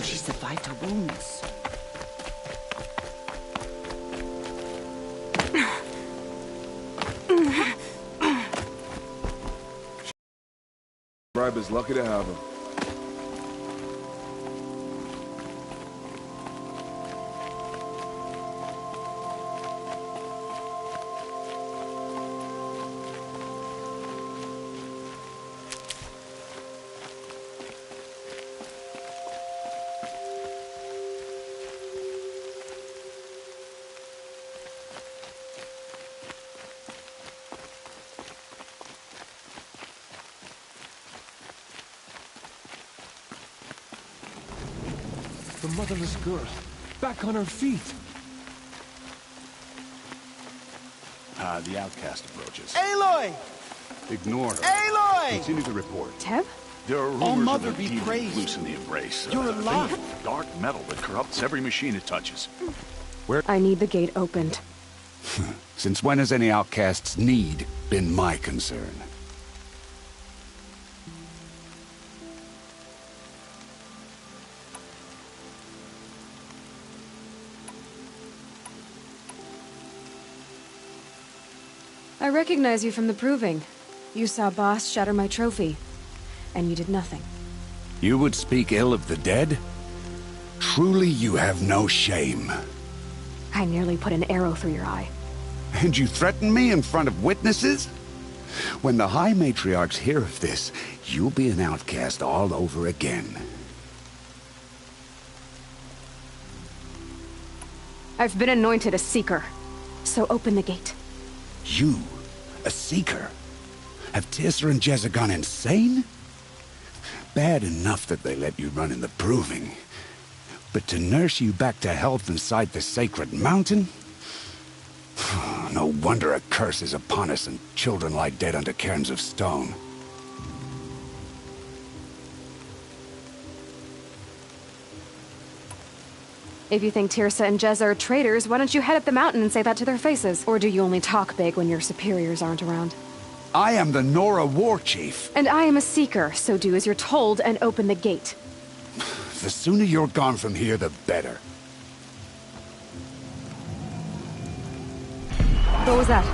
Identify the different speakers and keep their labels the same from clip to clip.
Speaker 1: She survived her wounds.
Speaker 2: Bribe is lucky to have her.
Speaker 3: The motherless girl, back on her feet.
Speaker 4: The outcast approaches.
Speaker 5: Aloy!
Speaker 4: Ignore her.
Speaker 5: Aloy!
Speaker 4: Continue the report.
Speaker 6: Teb?
Speaker 4: There are
Speaker 5: Oh,
Speaker 4: rumors
Speaker 5: Mother
Speaker 4: of a
Speaker 5: be
Speaker 4: demon
Speaker 5: praised.
Speaker 4: loose in the Embrace.
Speaker 5: You're
Speaker 4: A thing
Speaker 5: alive.
Speaker 4: of dark metal that corrupts every machine it touches.
Speaker 6: I need the gate opened.
Speaker 7: Since when has any outcast's need been my concern?
Speaker 6: I recognize you from the proving. You saw Boss shatter my trophy, and you did nothing.
Speaker 7: You would speak ill of the dead? Truly you have no shame.
Speaker 6: I nearly put an arrow through your eye.
Speaker 7: And you threaten me in front of witnesses? When the High Matriarchs hear of this, you'll be an outcast all over again.
Speaker 6: I've been anointed a seeker, so open the gate.
Speaker 7: You, a seeker? Have Tissa and Jezza gone insane? Bad enough that they let you run in the proving. But to nurse you back to health inside the sacred mountain? No wonder a curse is upon us and children lie dead under cairns of stone.
Speaker 6: If you think Tirsa and Jezza are traitors, why don't you head up the mountain and say that to their faces? Or do you only talk big when your superiors aren't around?
Speaker 7: I am the Nora War Chief.
Speaker 6: And I am a seeker, so do as you're told and open the gate.
Speaker 7: The sooner you're gone from here, the better.
Speaker 6: What was that?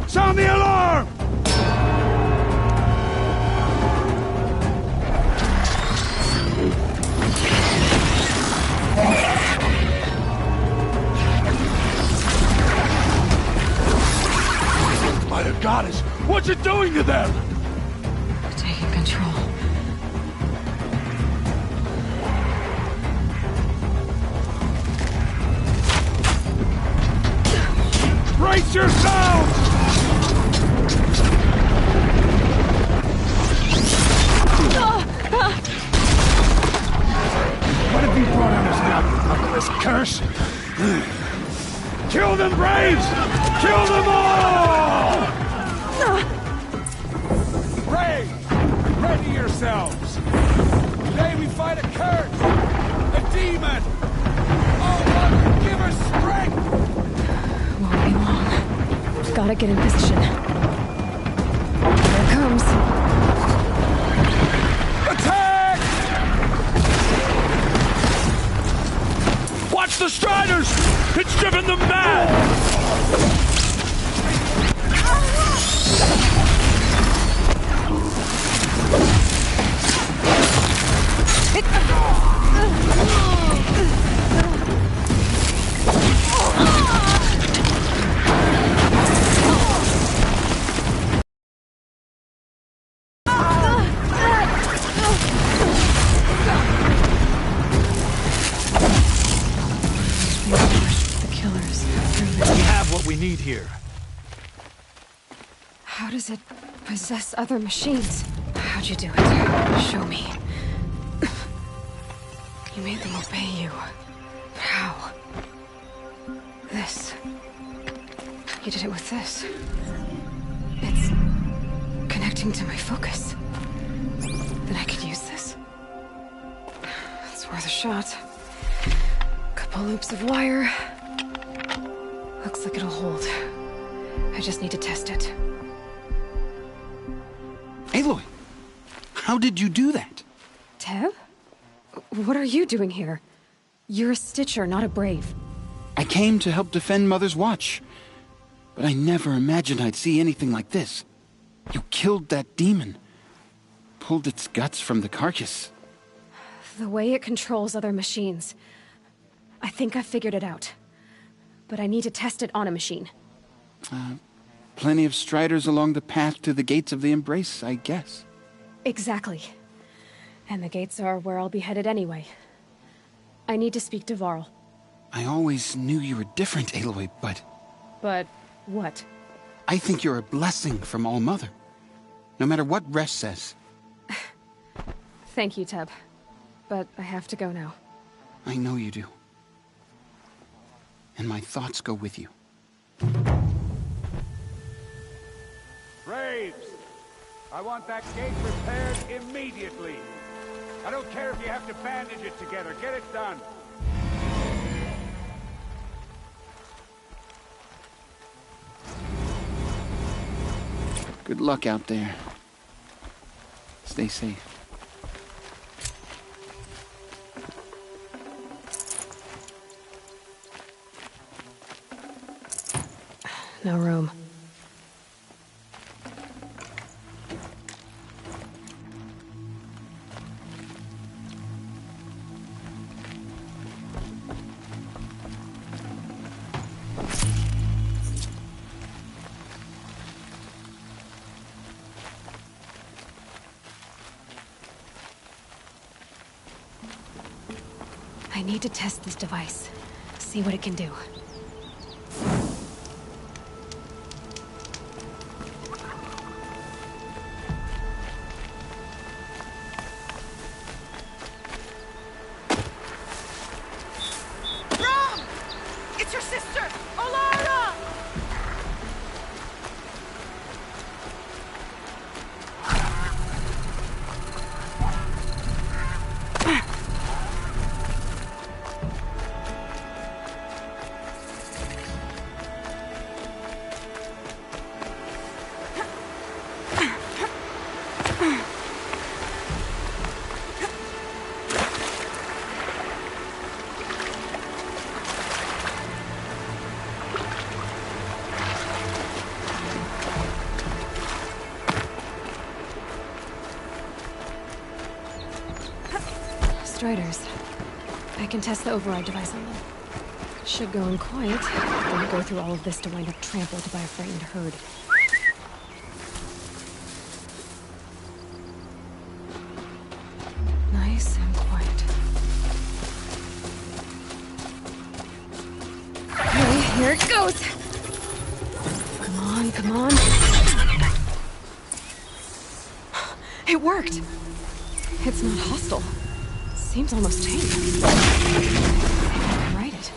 Speaker 7: Sound the alarm!
Speaker 4: By the goddess, what's it doing to them?
Speaker 6: Taking control.
Speaker 7: Brace yourselves! What have you brought on us now, you motherless curse? Kill them, Braves! Kill them all!
Speaker 3: Braves, ready yourselves! Today we fight a curse! A demon! Oh, Mother, give us strength!
Speaker 6: Won't be long. We've got to get in position. Here it comes.
Speaker 3: Attack!
Speaker 4: Watch the Striders! It's driven them mad!
Speaker 6: The killers.
Speaker 3: We have what we need here.
Speaker 6: How does it possess other machines? How'd you do it? Show me. You made them obey you. How? This. He did it with this. It's connecting to my focus. Then I could use this. It's worth a shot. Couple loops of wire. Looks like it'll hold. I just need to test it.
Speaker 7: Aloy, how did you do that?
Speaker 6: Teb? What are you doing here? You're a Stitcher, not a Brave.
Speaker 7: I came to help defend Mother's Watch, but I never imagined I'd see anything like this. You killed that demon, pulled its guts from the carcass.
Speaker 6: The way it controls other machines. I think I figured it out. But I need to test it on a machine.
Speaker 7: Plenty of striders along the path to the gates of the Embrace, I guess.
Speaker 6: Exactly. And the gates are where I'll be headed anyway. I need to speak to Varl.
Speaker 7: I always knew you were different, Aloy, but...
Speaker 6: But what?
Speaker 7: I think you're a blessing from All-Mother. No matter what Resh says.
Speaker 6: Thank you, Teb. But I have to go now.
Speaker 7: I know you do. And my thoughts go with you.
Speaker 3: Braves! I want that gate repaired immediately. I don't care if you have to bandage it together. Get it done.
Speaker 7: Good luck out there. Stay safe.
Speaker 6: No room. I need to test this device. See what it can do.
Speaker 1: It's your sister, Alara!
Speaker 6: Striders. I can test the override device on them. Should go in quiet. Don't go through all of this to wind up trampled by a frightened herd. Nice and quiet. Okay, here it goes! Come on, come on. It worked! It's not hostile. Seems almost tame. Right it.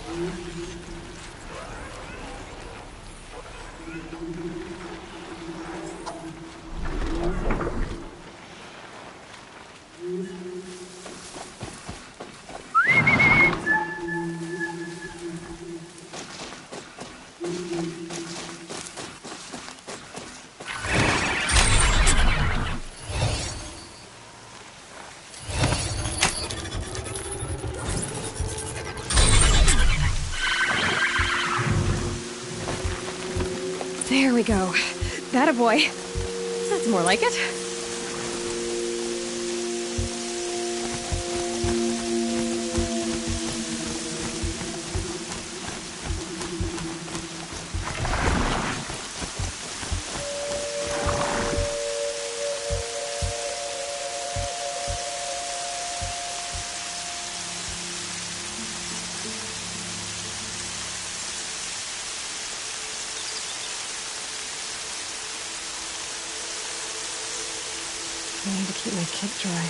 Speaker 6: There we go. That a boy. That's more like it. I need to keep my kit dry.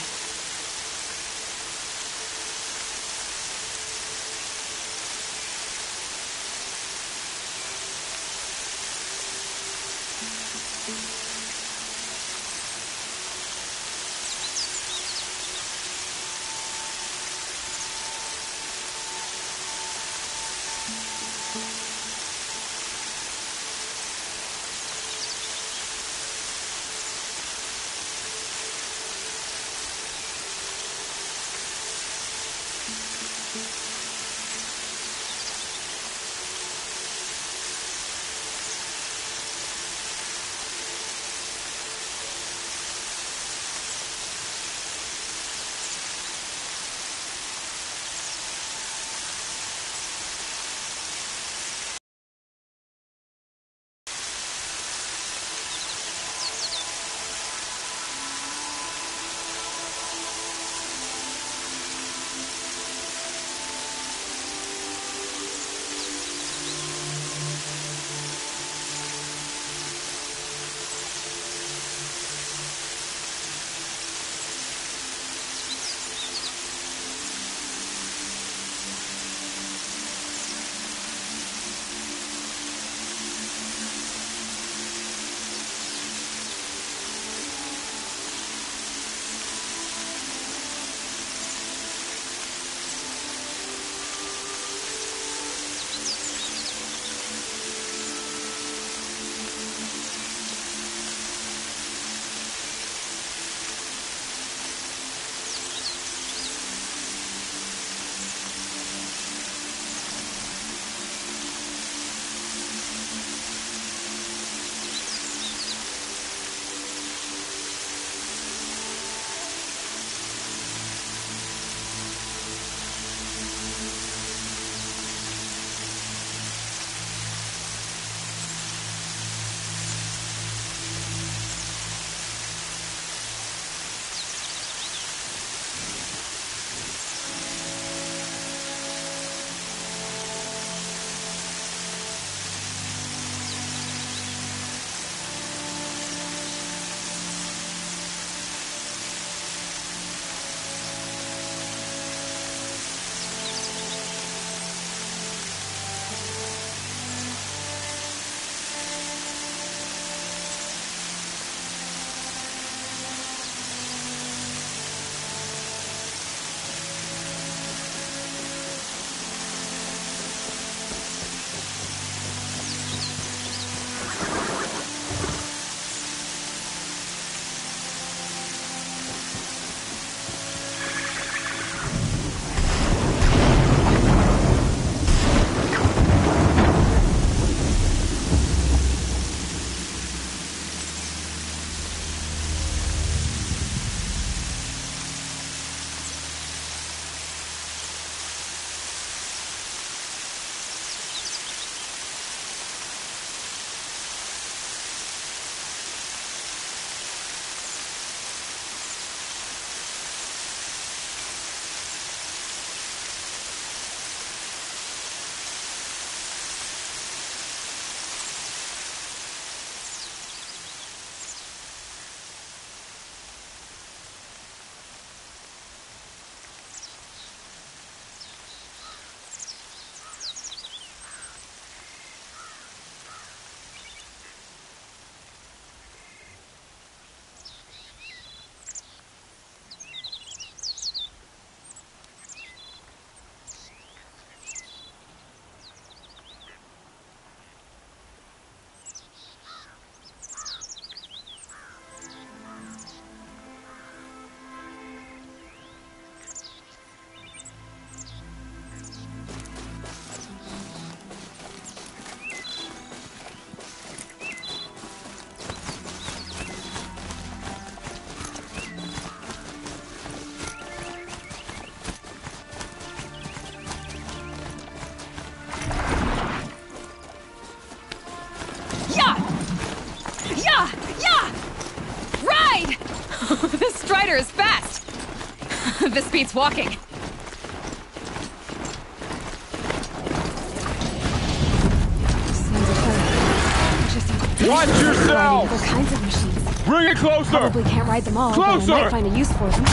Speaker 6: strider is fast! This beats walking. Seems effective. Just
Speaker 4: Watch yourself!
Speaker 6: other kinds of machines.
Speaker 4: Bring it closer!
Speaker 6: Probably can't ride them all, but
Speaker 4: Closer!
Speaker 6: I might find a use for them.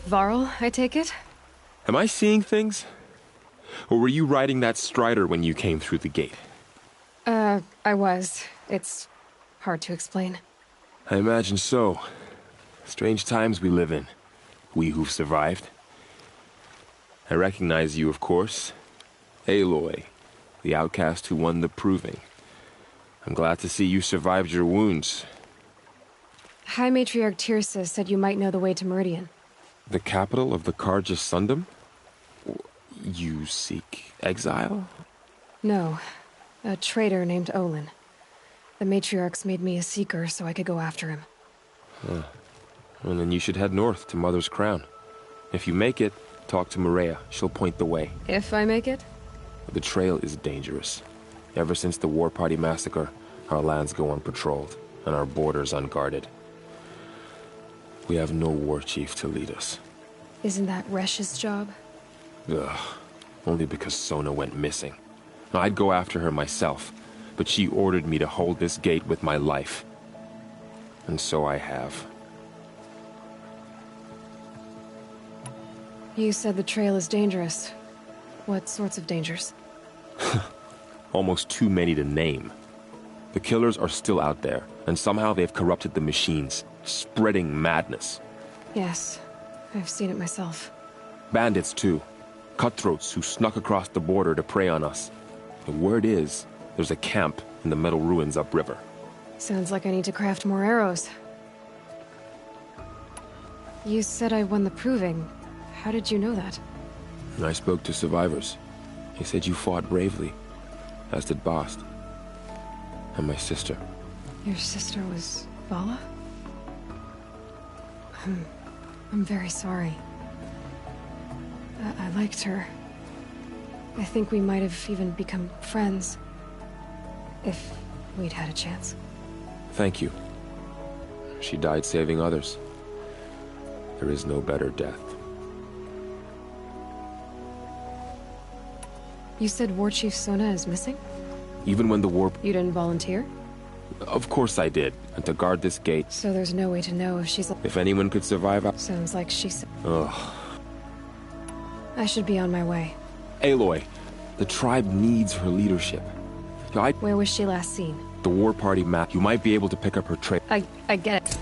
Speaker 6: Varl, I take it?
Speaker 2: Am I seeing things? Or were you riding that strider when you came through the gate?
Speaker 6: I was. It's hard to explain.
Speaker 2: I imagine so. Strange times we live in. We who've survived. I recognize you, of course. Aloy, the outcast who won the proving. I'm glad to see you survived your wounds.
Speaker 6: High Matriarch Tirsa said you might know the way to Meridian.
Speaker 2: The capital of the Carja Sundom? You seek exile?
Speaker 6: No. A traitor named Olin. The Matriarchs made me a seeker so I could go after him.
Speaker 2: Well, then you should head north to Mother's Crown. If you make it, talk to Maria. She'll point the way.
Speaker 6: If I make it?
Speaker 2: The trail is dangerous. Ever since the War Party massacre, our lands go unpatrolled, and our borders unguarded. We have no war chief to lead us.
Speaker 6: Isn't that Resh's job?
Speaker 2: Ugh. Only because Sona went missing. I'd go after her myself, but she ordered me to hold this gate with my life. And so I have.
Speaker 6: You said the trail is dangerous. What sorts of dangers?
Speaker 2: Almost too many to name. The killers are still out there, and somehow they've corrupted the machines, spreading madness.
Speaker 6: Yes, I've seen it myself.
Speaker 2: Bandits, too. Cutthroats who snuck across the border to prey on us. The word is, there's a camp in the metal ruins upriver.
Speaker 6: Sounds like I need to craft more arrows. You said I won the proving. How did you know that?
Speaker 2: I spoke to survivors. They said you fought bravely, as did Bast. And my sister.
Speaker 6: Your sister was Vala? I'm very sorry. I liked her. I think we might have even become friends. If we'd had a chance.
Speaker 2: Thank you. She died saving others. There is no better death.
Speaker 6: You said War Chief Sona is missing?
Speaker 2: Even when the war...
Speaker 6: You didn't volunteer?
Speaker 2: Of course I did. And to guard this gate.
Speaker 6: So there's no way to know if she's...
Speaker 2: If anyone could survive...
Speaker 6: Sounds like she's...
Speaker 2: Ugh.
Speaker 6: I should be on my way.
Speaker 2: Aloy, the tribe needs her leadership.
Speaker 6: Where was she last seen?
Speaker 2: The War Party map. You might be able to pick up her trail.
Speaker 6: I get it.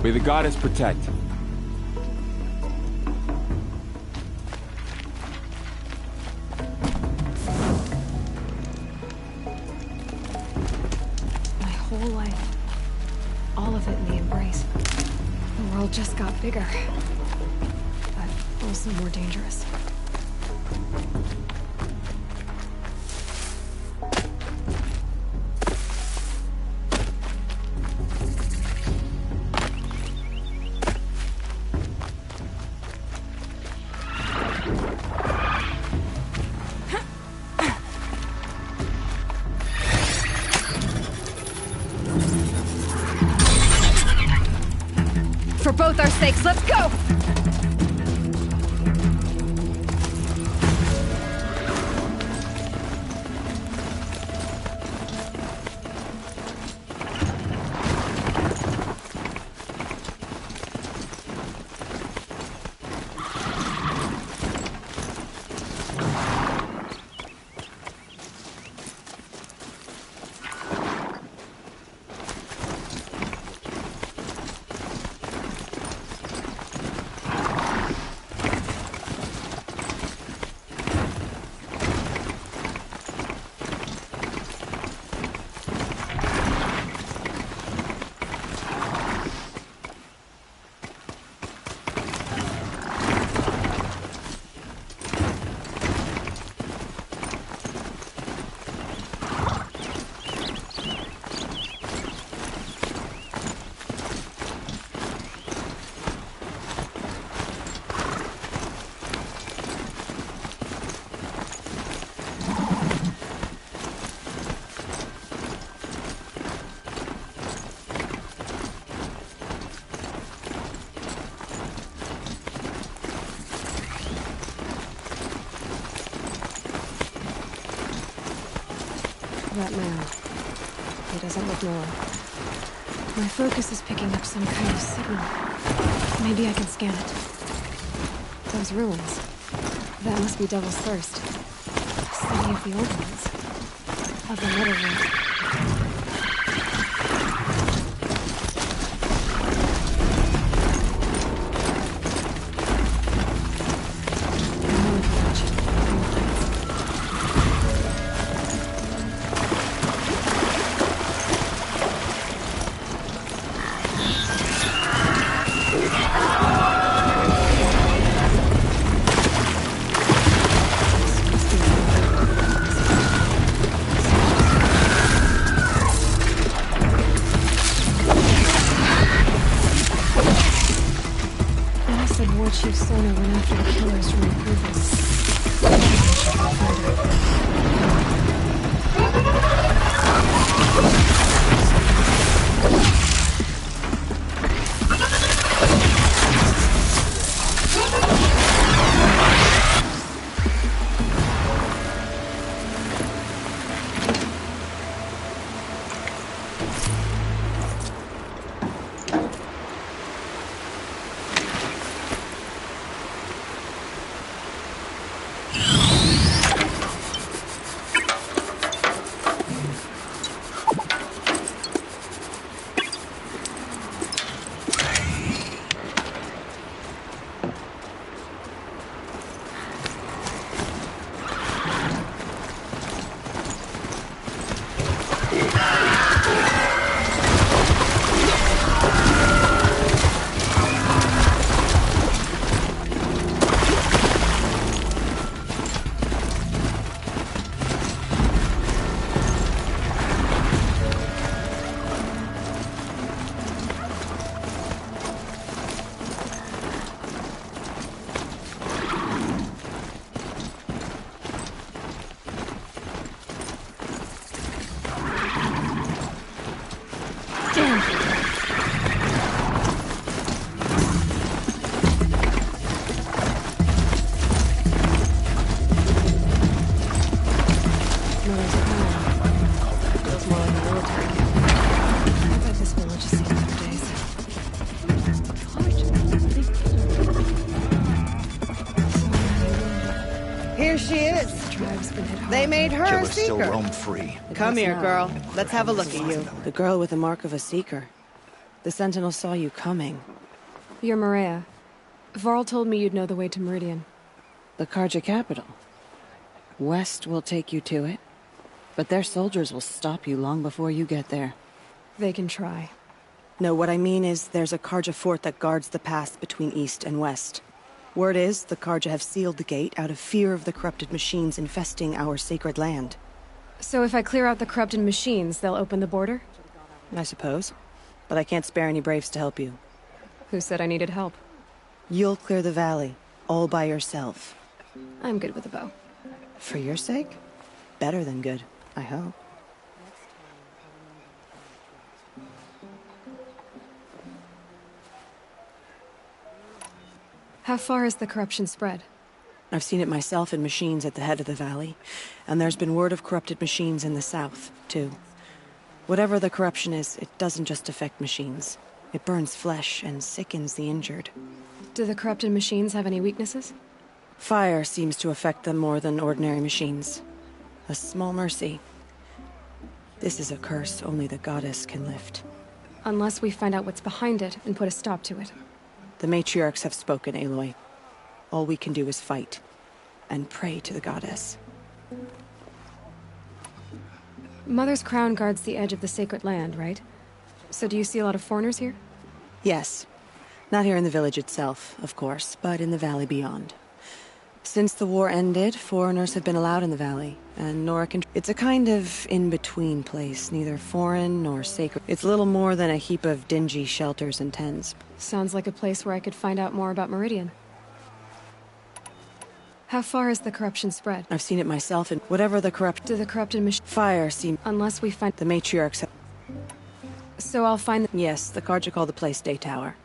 Speaker 2: May the goddess protect.
Speaker 6: My whole life. All of it in the embrace. The world just got bigger. But also more dangerous.
Speaker 1: For both our sakes, let's go!
Speaker 6: That man. He doesn't look normal. My focus is picking up some kind of signal. Maybe I can scan it. Those ruins. That must be Devil's Thirst. The city of the old ones. Of the Netherworld. Chief Sona went after the killers from the
Speaker 1: Here she is. They made her a
Speaker 5: Killers still
Speaker 1: seeker.
Speaker 5: roam free.
Speaker 1: Come here, girl. Let's have a look at you. The girl with the mark of a seeker.
Speaker 6: The Sentinel saw you coming.
Speaker 1: You're Maria. Varl told me you'd know the way to Meridian.
Speaker 6: The Carja capital. West will take you to it, but their soldiers will stop you long before you get there.
Speaker 1: They can try.
Speaker 6: No, what I mean is there's a Carja fort that guards the pass between East and West. Word is, the Carja have sealed the gate out of fear of the corrupted machines infesting our sacred land.
Speaker 1: So if I clear out the corrupted machines, they'll open the border?
Speaker 6: I suppose. But I can't spare any braves to help you.
Speaker 1: Who said I needed help?
Speaker 6: You'll clear the valley, all by yourself.
Speaker 1: I'm good with a bow.
Speaker 6: For your sake? Better than good, I hope.
Speaker 1: How far has the corruption spread?
Speaker 6: I've seen it myself in machines at the head of the valley, and there's been word of corrupted machines in the south, too. Whatever the corruption is, it doesn't just affect machines. It burns flesh and sickens the injured.
Speaker 1: Do the corrupted machines have any weaknesses?
Speaker 6: Fire seems to affect them more than ordinary machines. A small mercy. This is a curse only the goddess can lift.
Speaker 1: Unless we find out what's behind it and put a stop to it.
Speaker 6: The matriarchs have spoken, Aloy. All we can do is fight, and pray to the goddess.
Speaker 1: Mother's crown guards the edge of the sacred land, right? So do you see a lot of foreigners here?
Speaker 6: Yes. Not here in the village itself, of course, but in the valley beyond. Since the war ended, foreigners have been allowed in the valley, and Nora can... It's a kind of in-between place, neither foreign nor sacred. It's little more than a heap of dingy shelters and tents.
Speaker 1: Sounds like a place where I could find out more about Meridian. How far has the corruption spread?
Speaker 6: I've seen it myself, and whatever the
Speaker 1: Do the corrupted machines...
Speaker 6: Fire seem...
Speaker 1: Unless we find...
Speaker 6: The matriarchs have...
Speaker 1: So I'll find the...
Speaker 6: Yes, the Carja call the place Day Tower.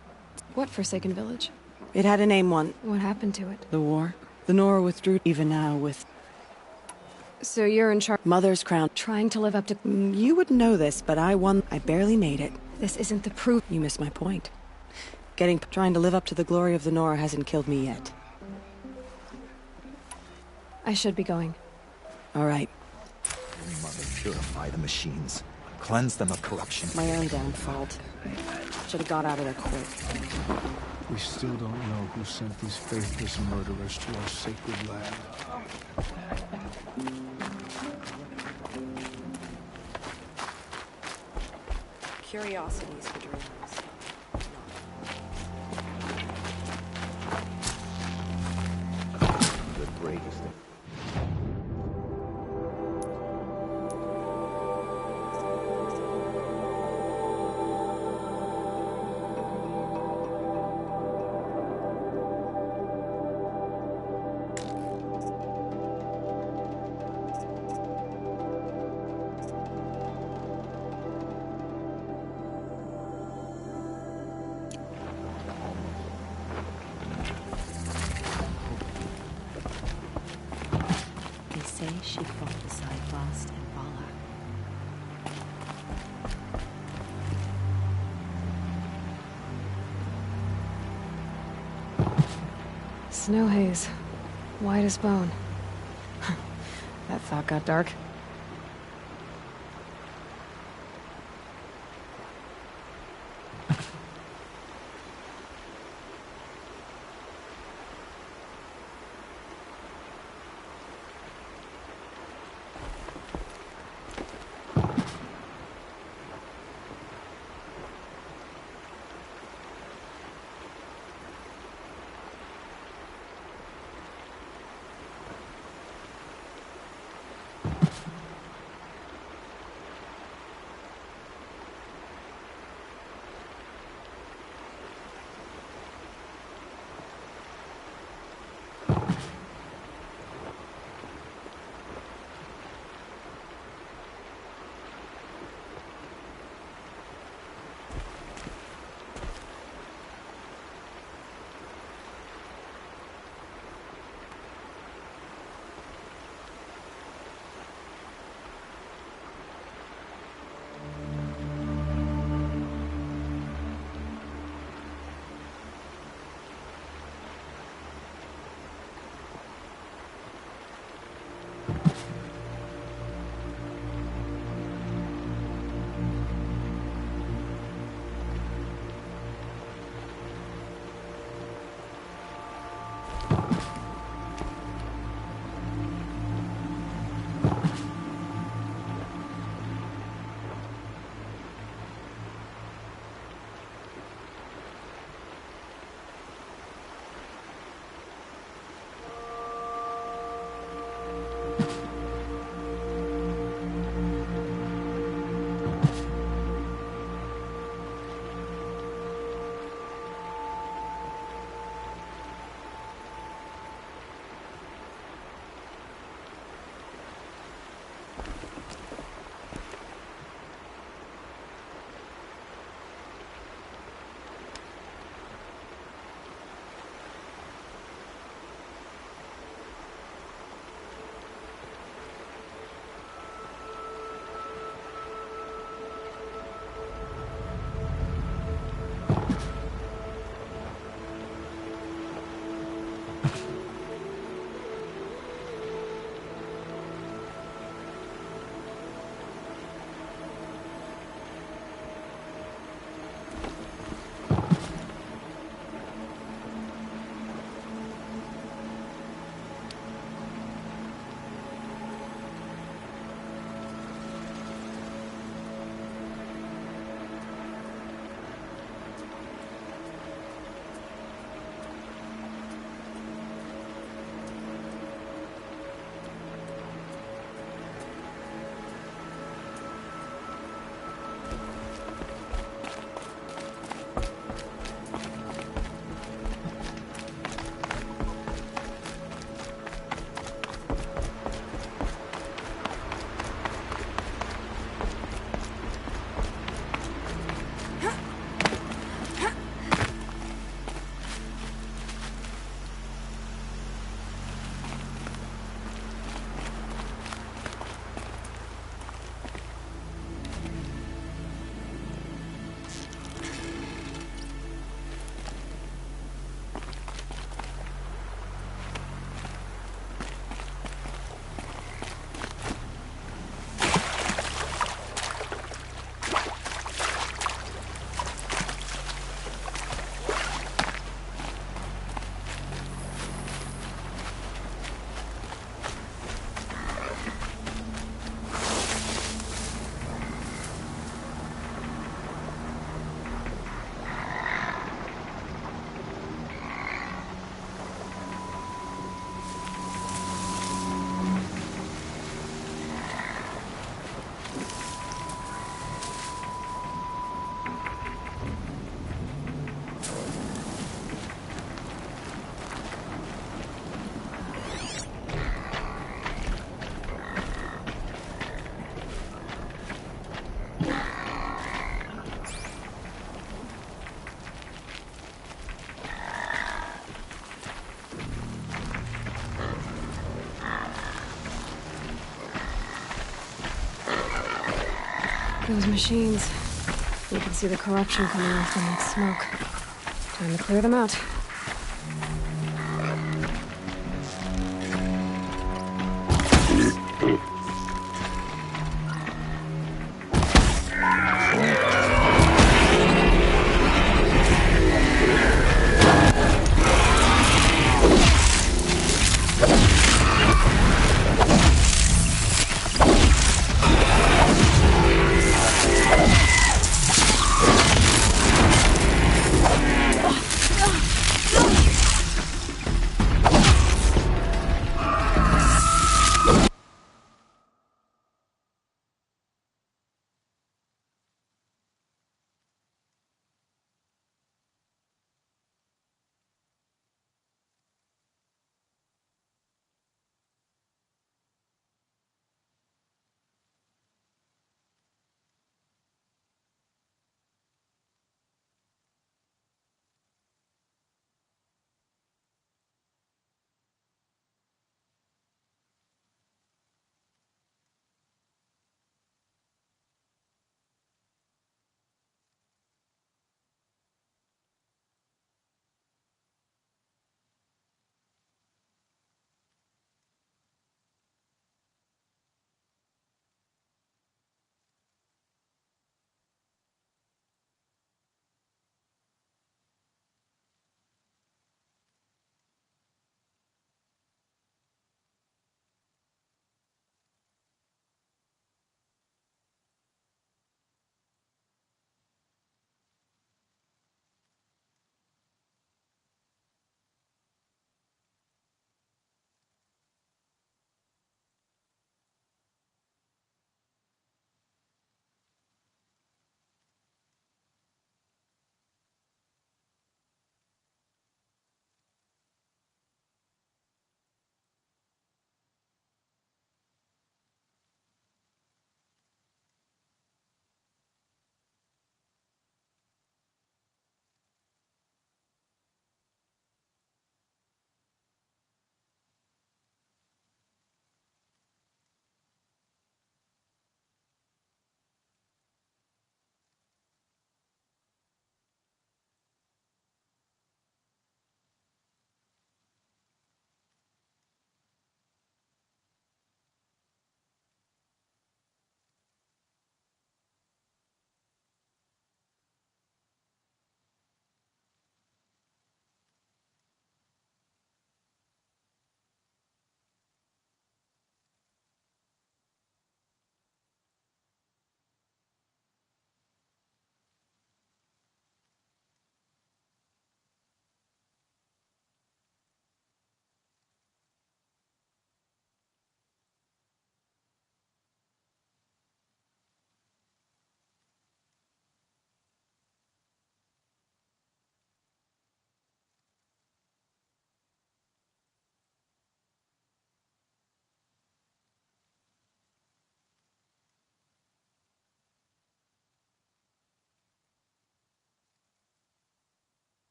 Speaker 1: What Forsaken Village?
Speaker 6: It had a name once.
Speaker 1: What happened to it?
Speaker 6: The war. The Nora withdrew, even now with...
Speaker 1: So you're in charge...
Speaker 6: Mother's crown.
Speaker 1: Trying to live up to...
Speaker 6: You wouldn't know this, but I won. I barely made it.
Speaker 1: This isn't the proof...
Speaker 6: You missed my point. Trying to live up to the glory of the Nora hasn't killed me yet.
Speaker 1: I should be going.
Speaker 6: All right.
Speaker 5: Mother, purify the machines. Cleanse them of corruption.
Speaker 6: My own damn fault. Should have got out of there quick.
Speaker 3: We still don't know who sent these faithless murderers to our sacred land.
Speaker 6: Curiosities for dreamers.
Speaker 5: The bravest thing.
Speaker 8: They say she fought beside Bast and Vala.
Speaker 1: Snow haze. White as bone. That thought got dark. Those machines. You can see the corruption coming off them like smoke. Time to clear them out.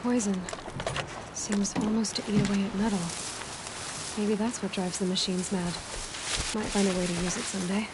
Speaker 1: Poison. Seems almost to eat away at metal. Maybe that's what drives the machines mad. Might find a way to use it someday.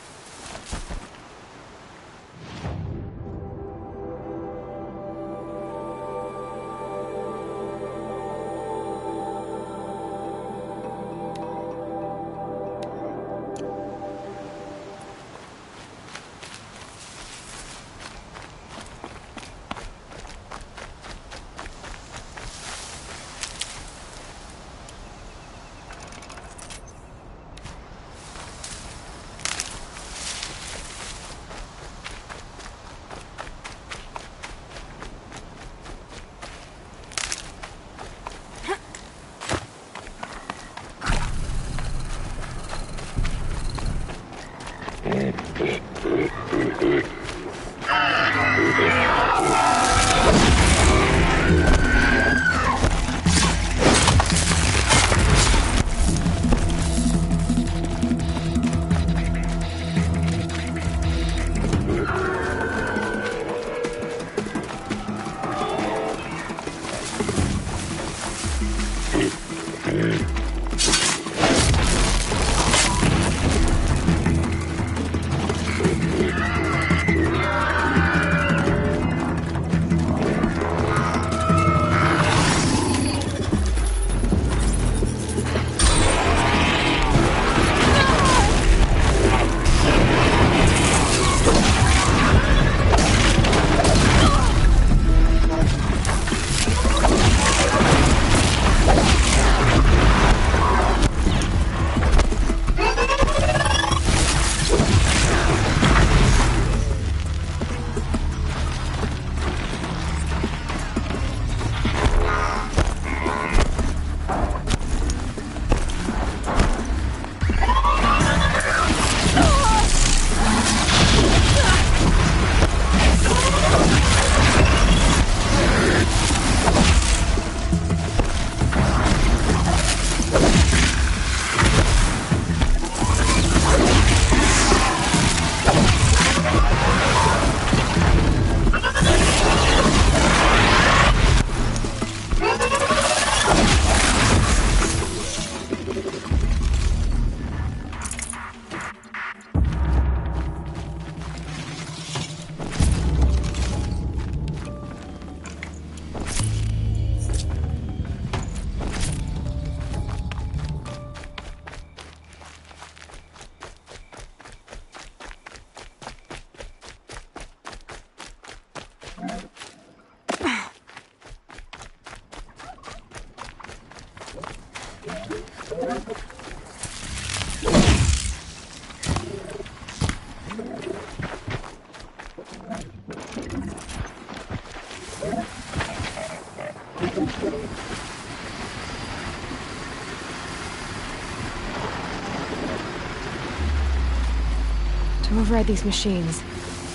Speaker 1: To override these machines,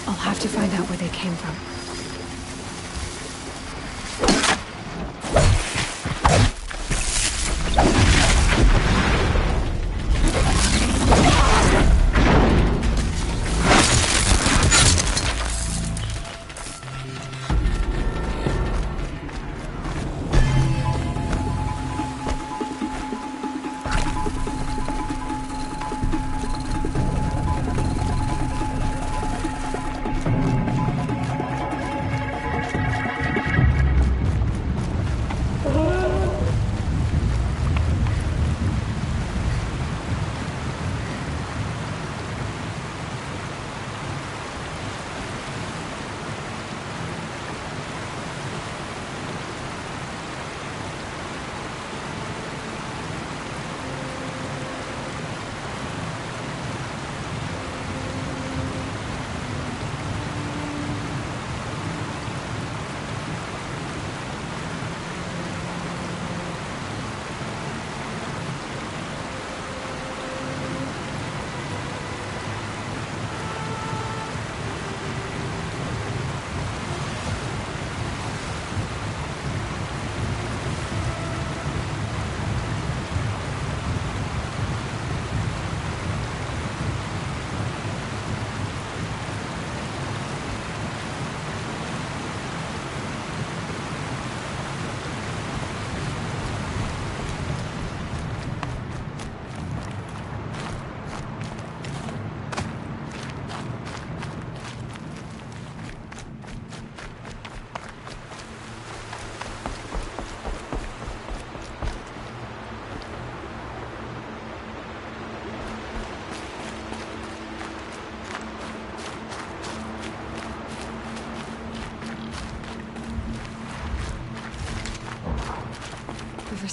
Speaker 1: I'll have to find out where they came from.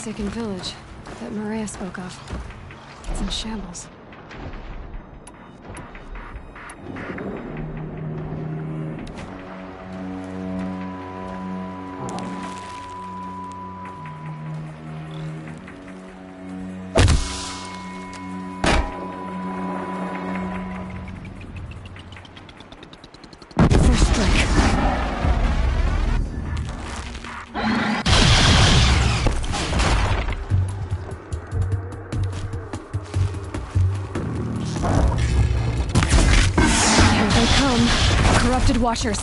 Speaker 1: forsaken village that Maria spoke of. It's in shambles. First strike. Here they come. Corrupted Watchers.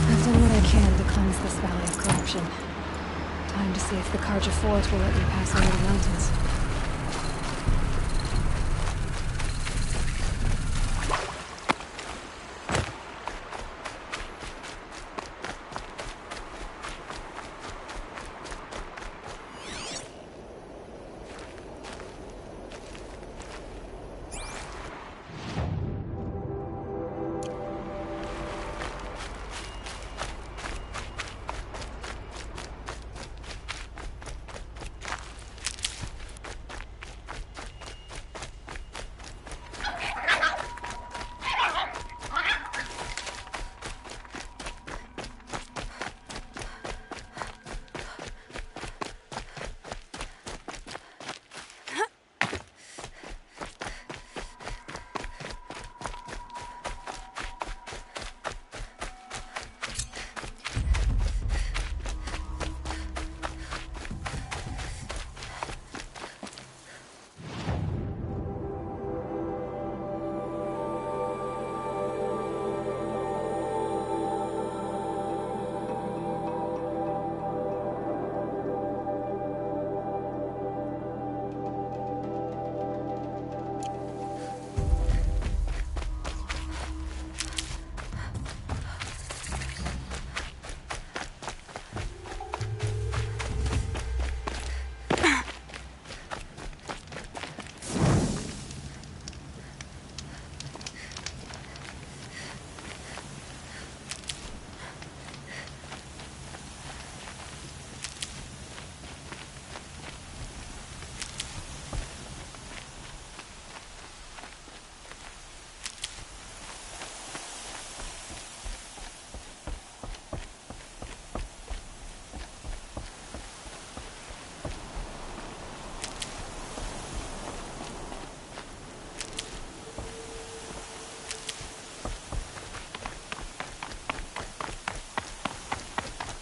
Speaker 1: I've done what I can to cleanse this valley of corruption. Time to see if the Carja Fort will let me pass over the mountains.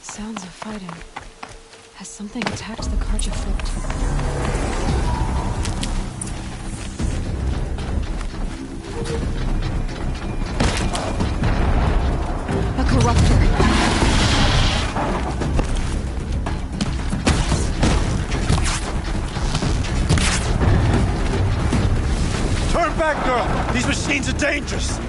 Speaker 1: Sounds of fighting. Has something attacked the Carja Fort? A corruptor.
Speaker 4: Turn back, girl! These machines are dangerous!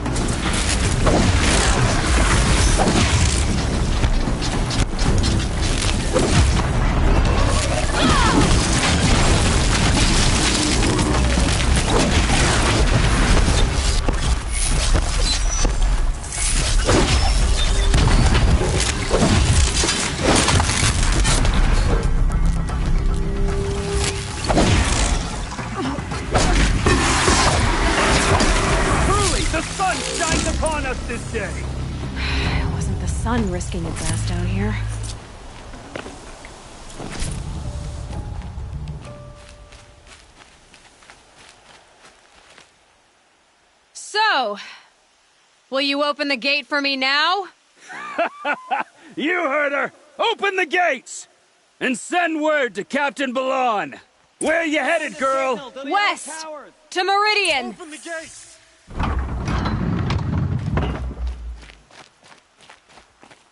Speaker 4: The sun shines!
Speaker 1: kicking its ass down here. So, will you open the gate for me now?
Speaker 4: You heard her! Open the gates! And send word to Captain Balon! Where you headed, girl?
Speaker 1: West! To Meridian!
Speaker 4: Open the gates!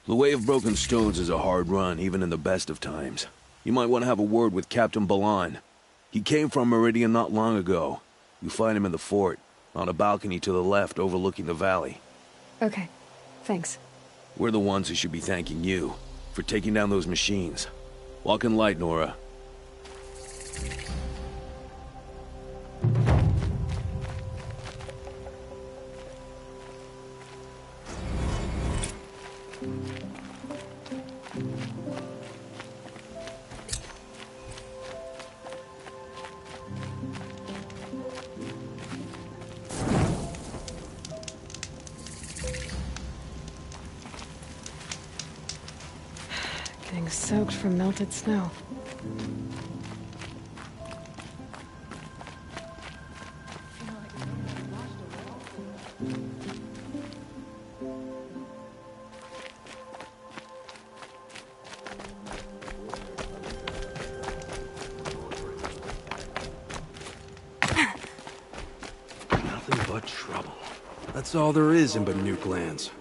Speaker 9: The Way of Broken Stones is a hard run, even in the best of times. You might want to have a word with Captain Balon. He came from Meridian not long ago. You find him in the fort, on a balcony to the left overlooking the valley.
Speaker 1: Okay, thanks.
Speaker 9: We're the ones who should be thanking you for taking down those machines. Walk in light, Nora.
Speaker 1: Getting soaked from melted snow.
Speaker 10: Nothing but trouble. That's all there is in Banuk lands.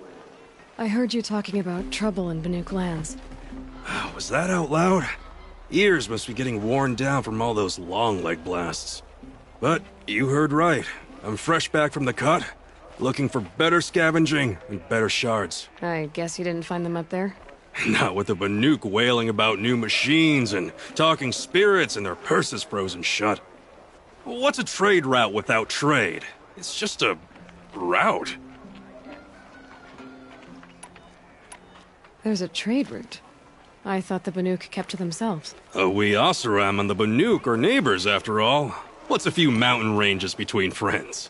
Speaker 1: I heard you talking about trouble in Banuk lands.
Speaker 10: Was that out loud? Ears must be getting worn down from all those long leg blasts. But you heard right. I'm fresh back from the cut, looking for better scavenging and better shards.
Speaker 1: I guess you didn't find them up there?
Speaker 10: Not with the Banuk wailing about new machines and talking spirits and their purses frozen shut. What's a trade route without trade? It's just a route.
Speaker 1: There's a trade route. I thought the Banuk kept to themselves.
Speaker 10: We Oseram and the Banuk are neighbors, after all. What's a few mountain ranges between friends?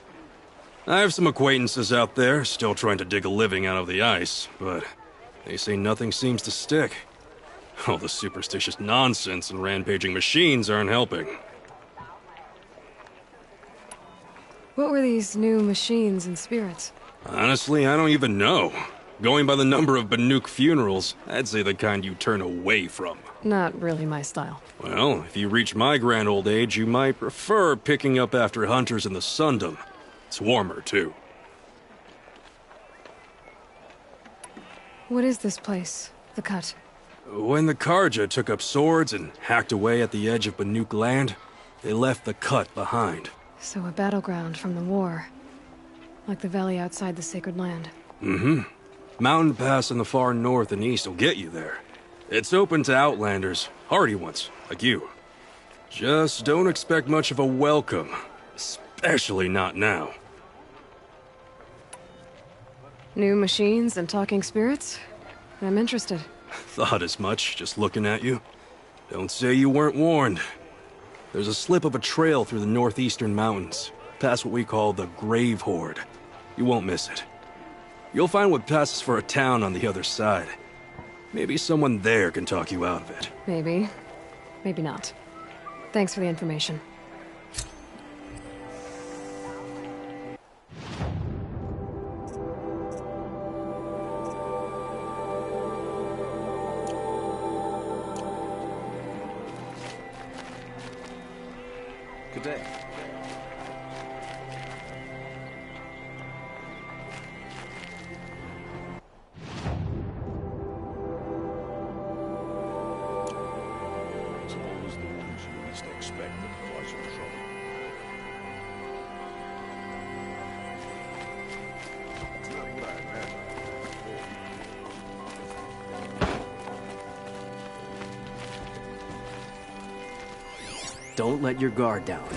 Speaker 10: I have some acquaintances out there, still trying to dig a living out of the ice, but they say nothing seems to stick. All the superstitious nonsense and rampaging machines aren't helping.
Speaker 1: What were these new machines and spirits?
Speaker 10: Honestly, I don't even know. Going by the number of Banuk funerals, I'd say the kind you turn away from.
Speaker 1: Not really my style.
Speaker 10: Well, if you reach my grand old age, you might prefer picking up after hunters in the Sundom. It's warmer, too.
Speaker 1: What is this place? The Cut?
Speaker 10: When the Karja took up swords and hacked away at the edge of Banuk land, they left the Cut behind.
Speaker 1: So a battleground from the war. Like the valley outside the Sacred Land.
Speaker 10: Mm-hmm. Mountain Pass in the far north and east will get you there. It's open to outlanders, hardy ones, like you. Just don't expect much of a welcome, especially not now.
Speaker 1: New machines and talking spirits? I'm interested.
Speaker 10: Thought as much, just looking at you. Don't say you weren't warned. There's a slip of a trail through the northeastern mountains, past what we call the Grave Horde. You won't miss it. You'll find what passes for a town on the other side. Maybe someone there can talk you out of it.
Speaker 1: Maybe. Maybe not. Thanks for the information.
Speaker 9: Good day.
Speaker 3: It's always the ones you least expect that cause you trouble. It's not what I imagined.
Speaker 11: Don't let your guard down.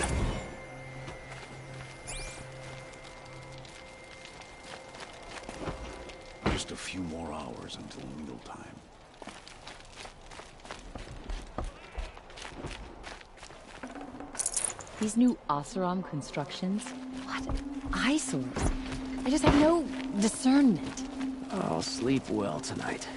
Speaker 3: Just a few more hours until mealtime.
Speaker 8: These new Oseram constructions? What eyesores? I just have no discernment.
Speaker 11: I'll sleep well tonight.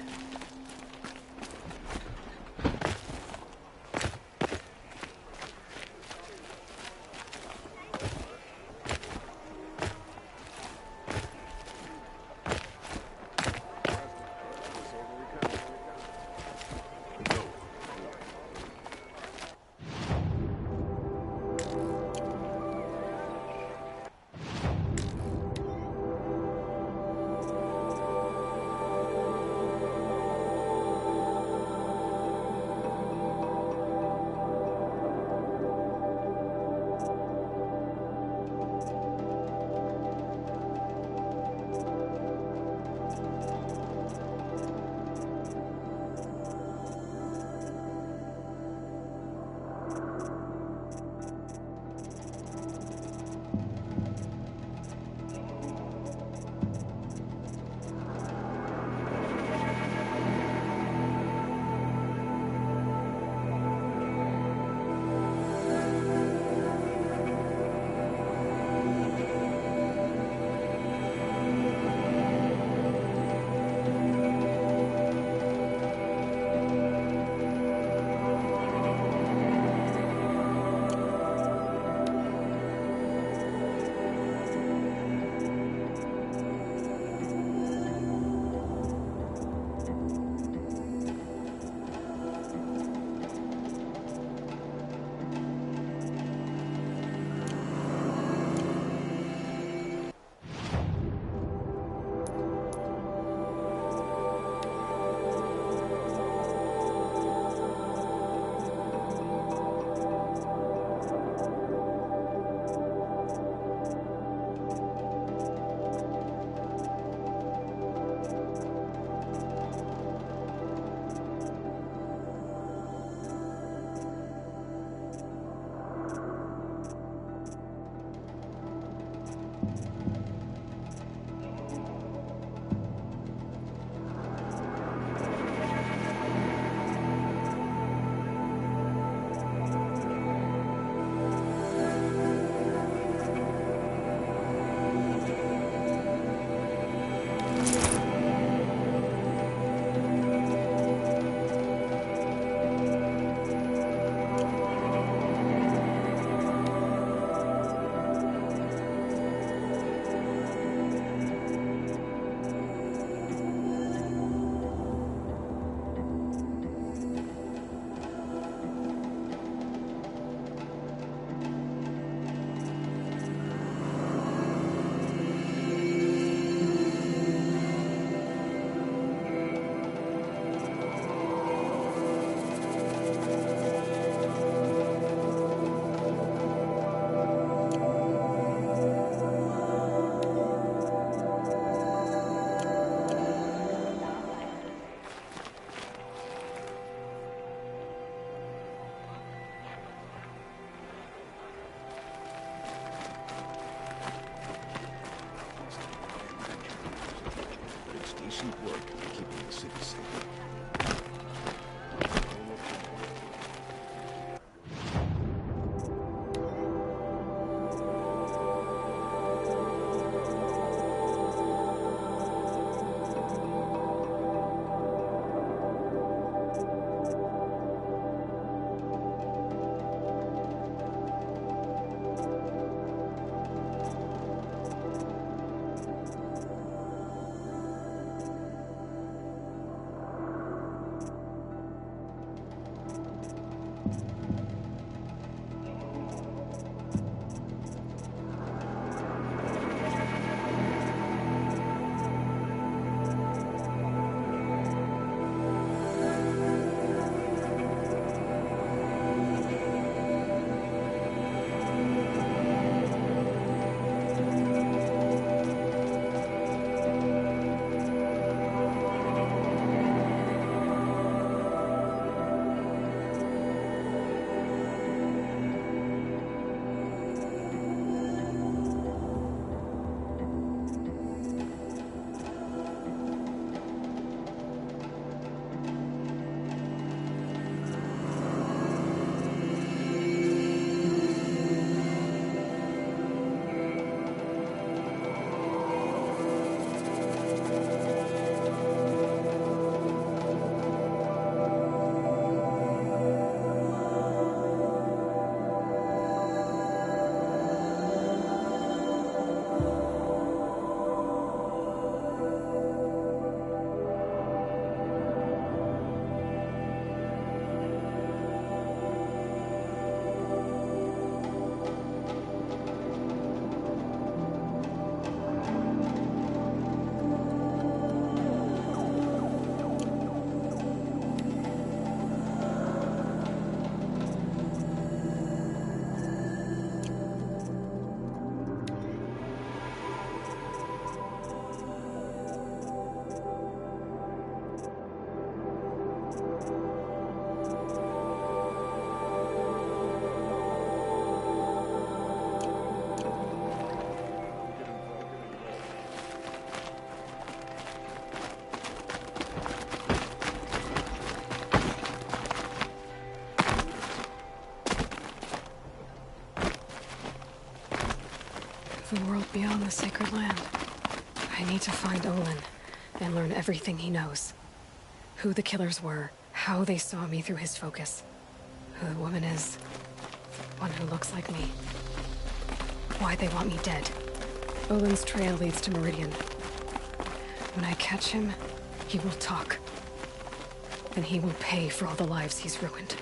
Speaker 1: the world beyond the sacred land. I need to find Olin and learn everything he knows. Who the killers were, how they saw me through his focus, who the woman is, one who looks like me, why they want me dead. Olin's trail leads to Meridian. When I catch him, he will talk. And he will pay for all the lives he's ruined.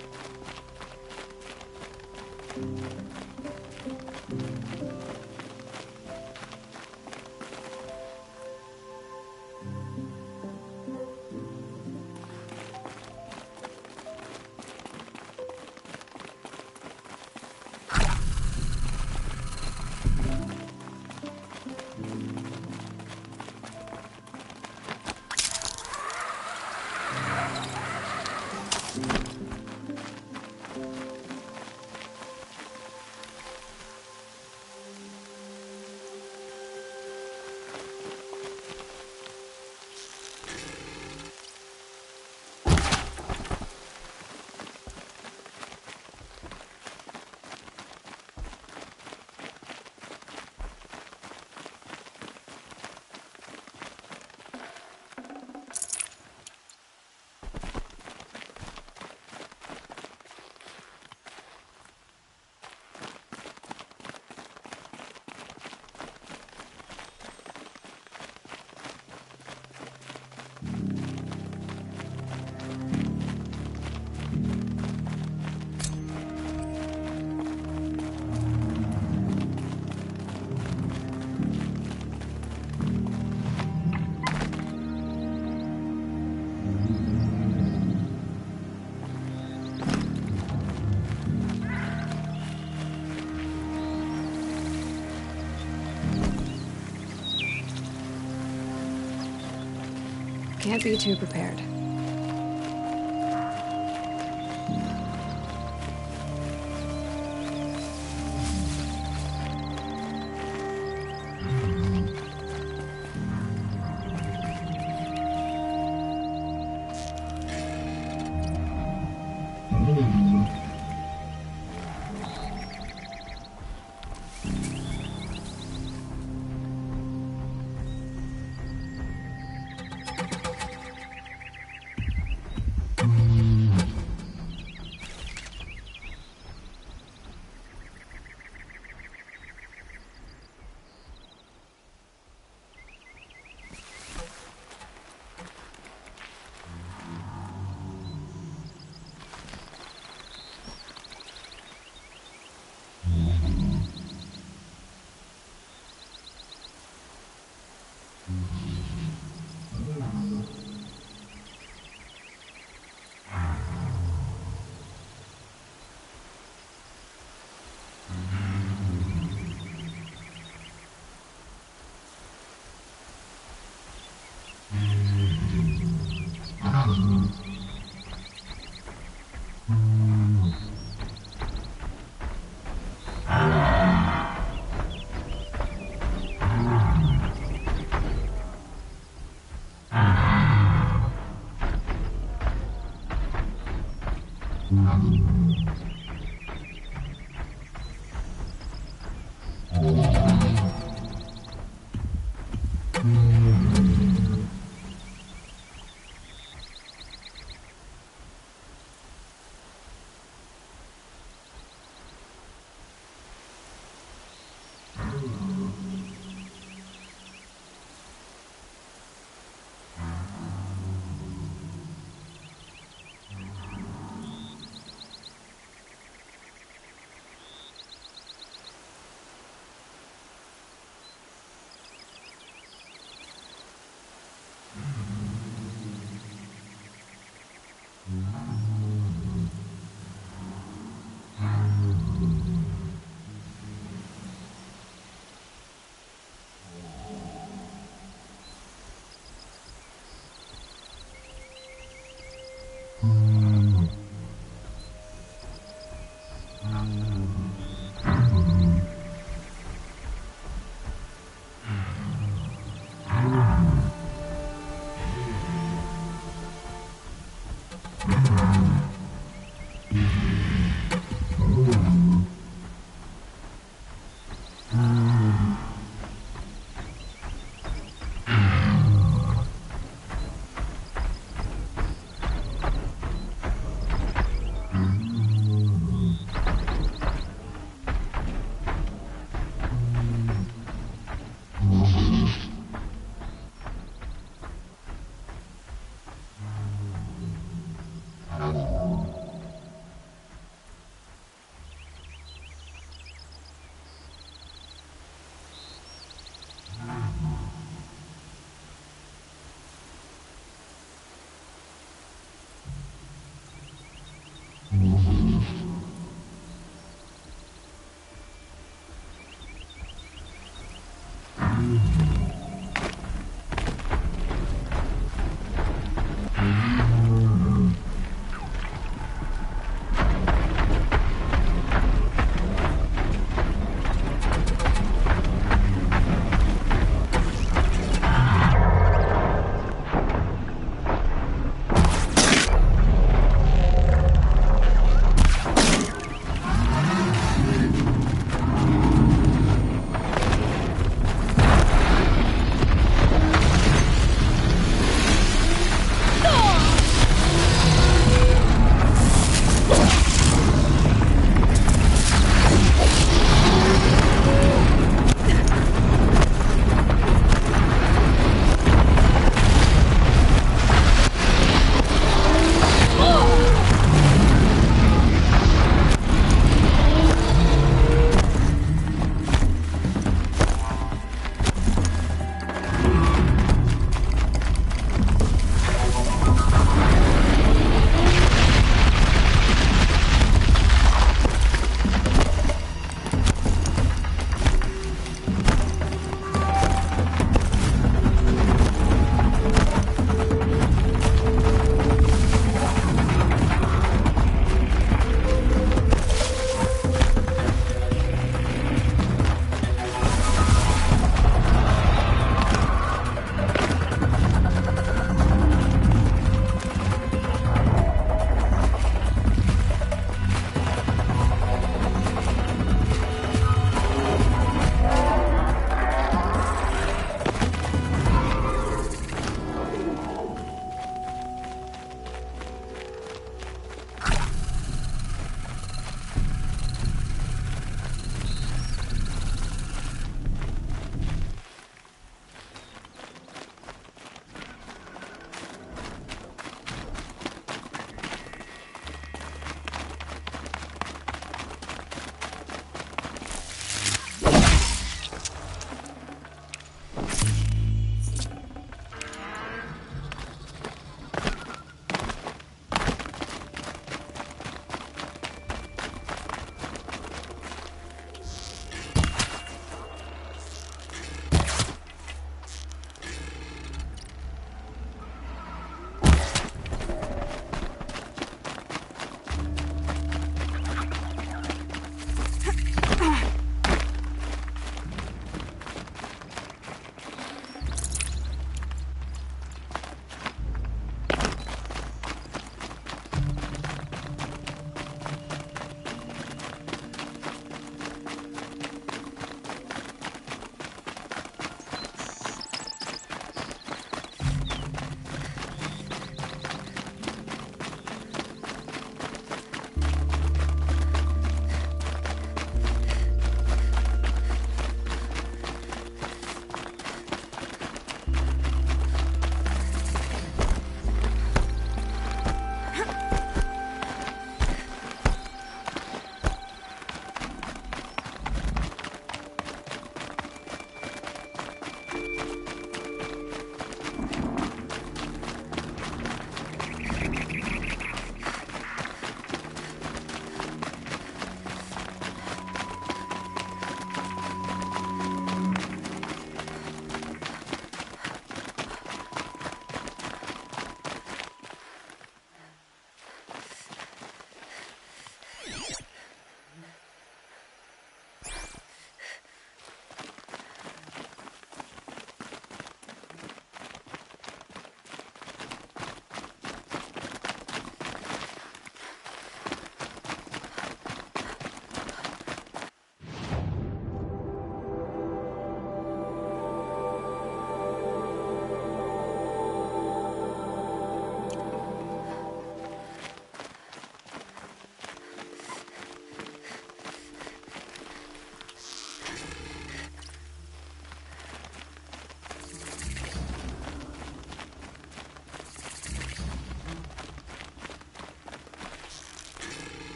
Speaker 1: Can't be too prepared.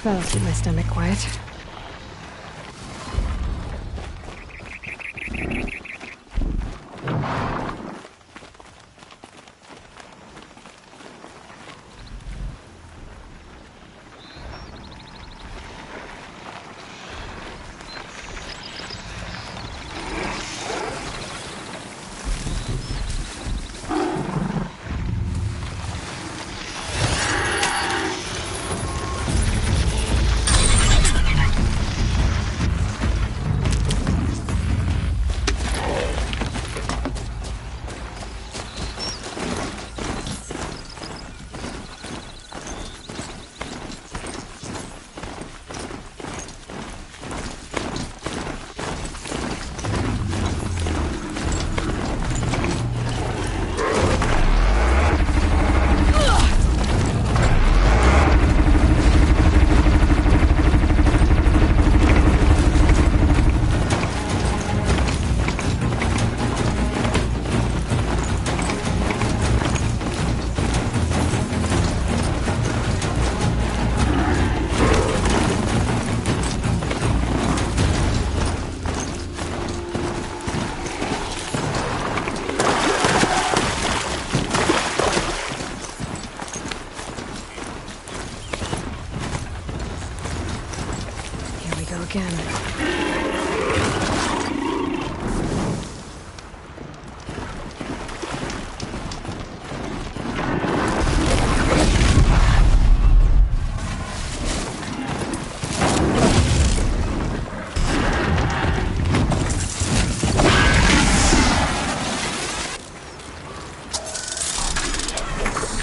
Speaker 1: That'll keep my stomach quiet.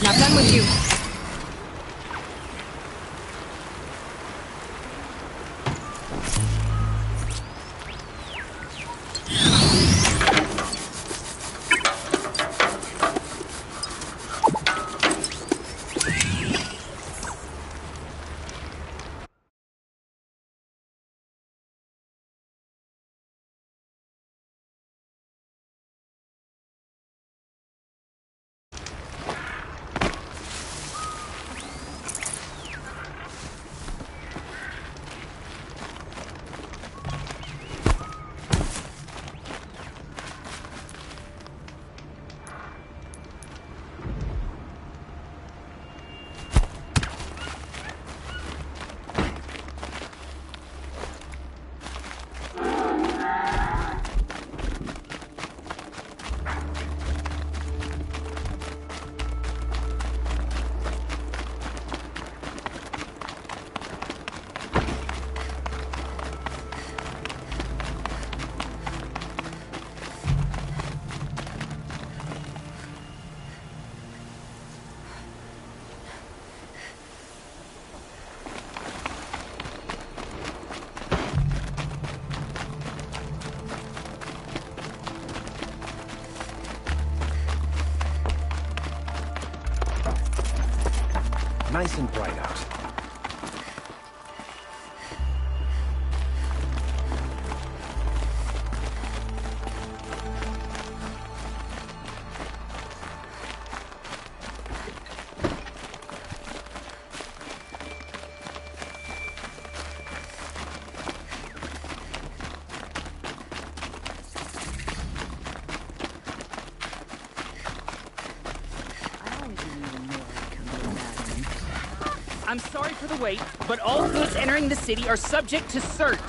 Speaker 1: Not done with you.
Speaker 12: Nice and bright out.
Speaker 13: I'm sorry for the wait, but all goods entering the city are subject to search.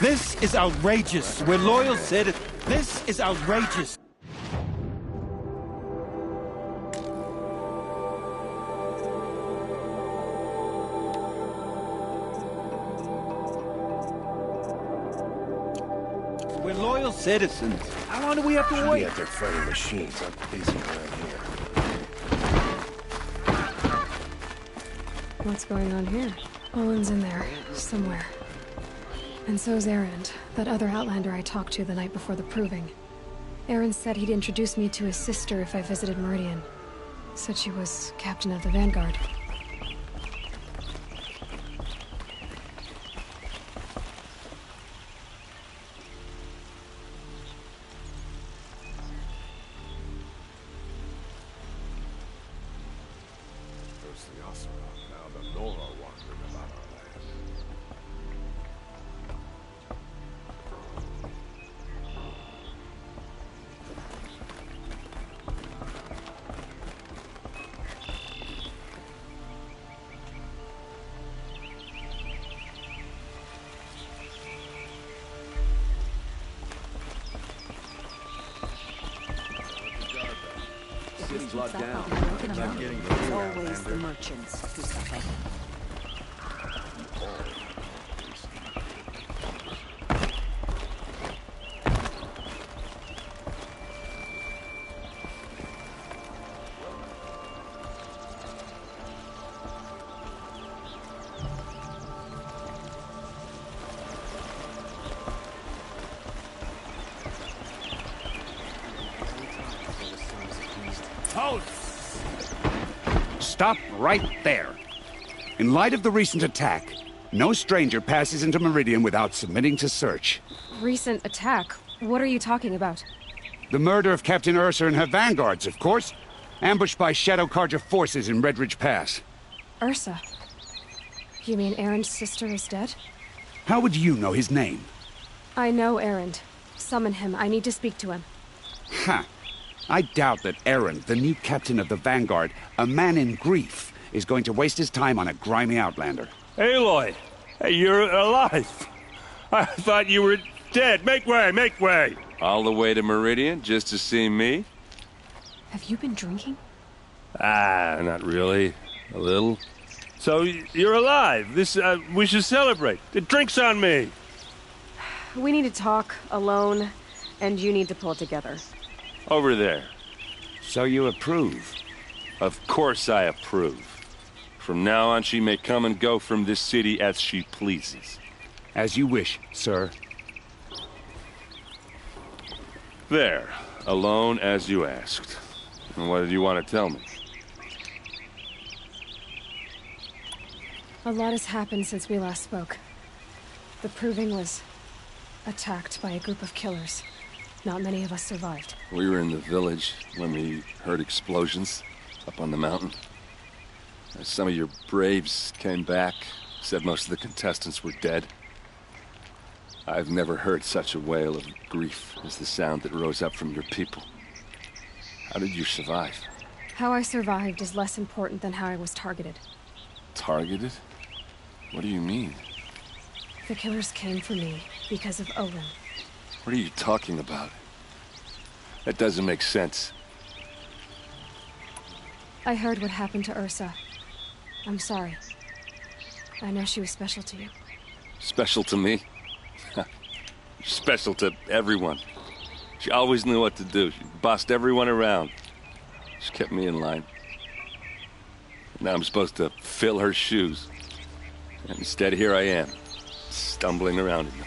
Speaker 14: This is outrageous. We're loyal citizens. This is outrageous. We're loyal citizens. How long do we have to wait?
Speaker 12: Yeah, they're fighting machines. I'm busy around here.
Speaker 1: What's going on here? Owen's in there, somewhere. And so's Erend, that other Outlander I talked to the night before the proving. Erend said he'd introduce me to his sister if I visited Meridian. Said she was captain of the Vanguard.
Speaker 12: First the Oseram, now the Nora wandering about our
Speaker 9: city's locked down.
Speaker 8: It's always the merchants who suffer.
Speaker 7: Hold! Stop right there. In light of the recent attack, no stranger passes into Meridian without submitting to search.
Speaker 1: Recent attack? What are you talking about?
Speaker 7: The murder of Captain Ursa and her vanguards, of course. Ambushed by Shadow Carja forces in Redridge Pass.
Speaker 1: Ursa? You mean Erend's sister is dead?
Speaker 7: How would you know his name?
Speaker 1: I know Erend. Summon him. I need to speak to him.
Speaker 7: Ha! I doubt that Erend, the new captain of the Vanguard, a man in grief, is going to waste his time on a grimy outlander.
Speaker 15: Aloy! Hey, you're alive! I thought you were dead. Make way, make way!
Speaker 16: All the way to Meridian just to see me?
Speaker 1: Have you been drinking?
Speaker 15: Not really. A little. So, you're alive. We should celebrate. The drink's on me.
Speaker 1: We need to talk, alone, and you need to pull it together.
Speaker 16: Over there.
Speaker 7: So you approve?
Speaker 16: Of course I approve. From now on, she may come and go from this city as she pleases.
Speaker 7: As you wish, sir.
Speaker 16: There. Alone as you asked. And what did you want to tell me?
Speaker 1: A lot has happened since we last spoke. The Proving was attacked by a group of killers. Not many of us survived.
Speaker 16: We were in the village when we heard explosions up on the mountain. Some of your braves came back, said most of the contestants were dead. I've never heard such a wail of grief as the sound that rose up from your people. How did you survive?
Speaker 1: How I survived is less important than how I was targeted.
Speaker 16: Targeted? What do you mean?
Speaker 1: The killers came for me because of Olin.
Speaker 16: What are you talking about? That doesn't make sense.
Speaker 1: I heard what happened to Ursa. I'm sorry. I know she was special to you.
Speaker 16: Special to me? Special to everyone. She always knew what to do. She bossed everyone around. She kept me in line. Now I'm supposed to fill her shoes. And instead, here I am, stumbling around in them.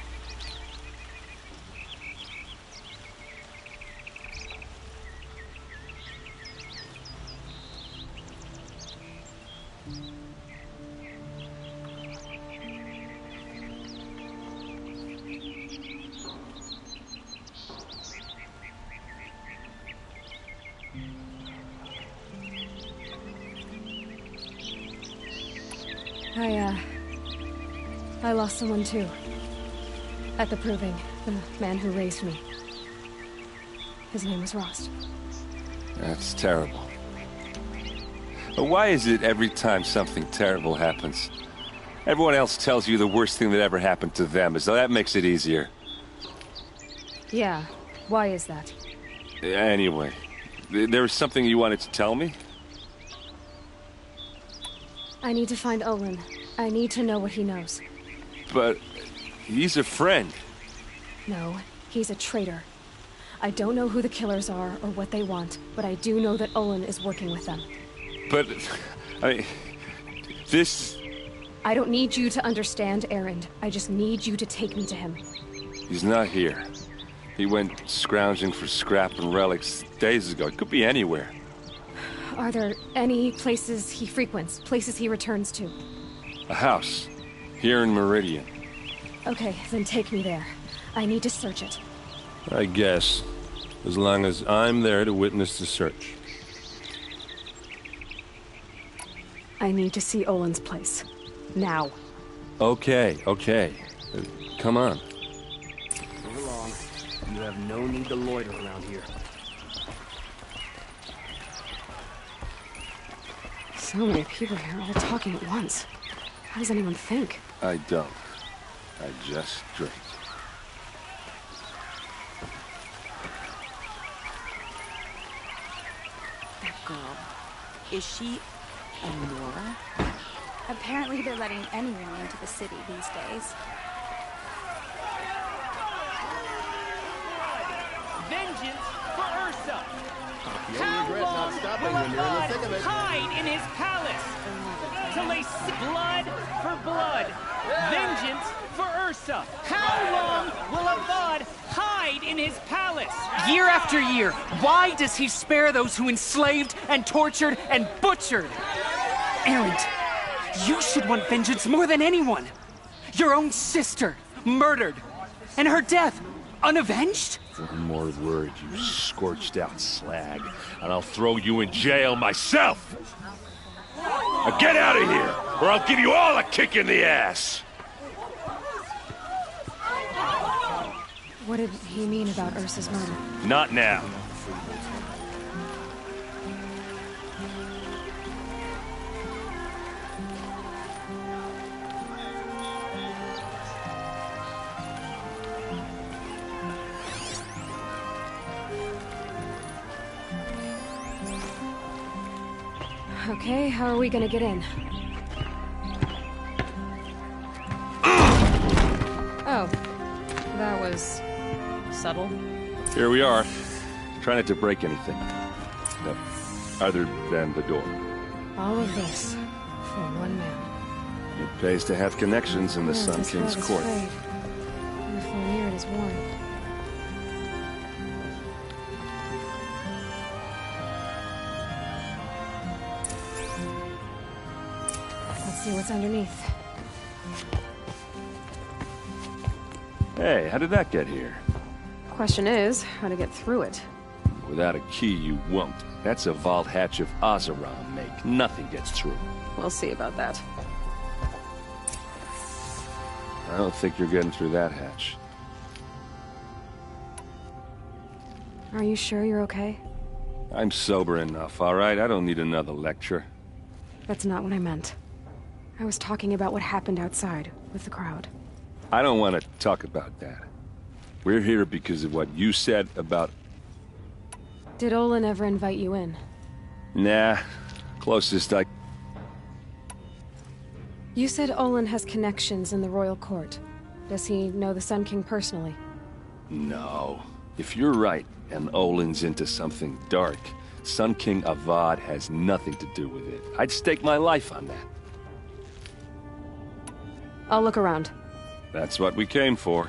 Speaker 1: I lost someone too. At the Proving, the man who raised me. His name was Rost.
Speaker 16: That's terrible. But why is it every time something terrible happens, everyone else tells you the worst thing that ever happened to them, as though that makes it easier?
Speaker 1: Yeah, why is that?
Speaker 16: Anyway, there was something you wanted to tell me?
Speaker 1: I need to find Olin. I need to know what he knows.
Speaker 16: But he's a friend.
Speaker 1: No, he's a traitor. I don't know who the killers are or what they want, but I do know that Olin is working with them.
Speaker 16: But, this...
Speaker 1: I don't need you to understand, Erend. I just need you to take me to him.
Speaker 16: He's not here. He went scrounging for scrap and relics days ago. It could be anywhere.
Speaker 1: Are there any places he frequents, places he returns to?
Speaker 16: A house. Here in Meridian.
Speaker 1: Okay, then take me there. I need to search it.
Speaker 15: I guess. As long as I'm there to witness the search.
Speaker 1: I need to see Olin's place. Now.
Speaker 15: Okay. Come on.
Speaker 11: Move along. You have no need to loiter around here.
Speaker 1: So many people here, all talking at once. How does anyone think?
Speaker 16: I don't. I just drink.
Speaker 17: girl. Is she a Nora?
Speaker 18: Apparently they're letting anyone into the city these days.
Speaker 13: Vengeance for Ursa!
Speaker 12: You'll regret not stopping when you're in the thick of it.
Speaker 13: Hide in his palace! Till they blood for blood! Vengeance for Ursa! How long will Avad hide in his palace? Year after year, why does he spare those who enslaved and tortured and butchered? Erend, you should want vengeance more than anyone. Your own sister, murdered, and her death, unavenged?
Speaker 15: One more word, you scorched out slag, and I'll throw you in jail myself! Now get out of here, or I'll give you all a kick in the ass!
Speaker 1: What did he mean about Ursa's murder?
Speaker 15: Not now.
Speaker 1: Okay, how are we gonna get in? Oh, that was subtle.
Speaker 15: Here we are. Try not to break anything. No, other than the door.
Speaker 1: All of this for one man.
Speaker 15: It pays to have connections in the Sun
Speaker 1: This
Speaker 15: King's
Speaker 1: rug is
Speaker 15: court.
Speaker 1: frayed. The floor near it is worn. Let's see what's underneath.
Speaker 15: Hey, how did that get here?
Speaker 1: Question is, how to get through it.
Speaker 15: Without a key, you won't. That's a vault hatch of Oseram make. Nothing gets through.
Speaker 1: We'll see about that.
Speaker 15: I don't think you're getting through that hatch.
Speaker 1: Are you sure you're okay?
Speaker 15: I'm sober enough, all right? I don't need another lecture.
Speaker 1: That's not what I meant. I was talking about what happened outside, with the crowd.
Speaker 15: I don't want to talk about that. We're here because of what you said about...
Speaker 1: Did Olin ever invite you in?
Speaker 15: Nah, closest I...
Speaker 1: You said Olin has connections in the royal court. Does he know the Sun King personally?
Speaker 15: No. If you're right, and Olin's into something dark, Sun King Avad has nothing to do with it. I'd stake my life on that.
Speaker 1: I'll look around.
Speaker 15: That's what we came for.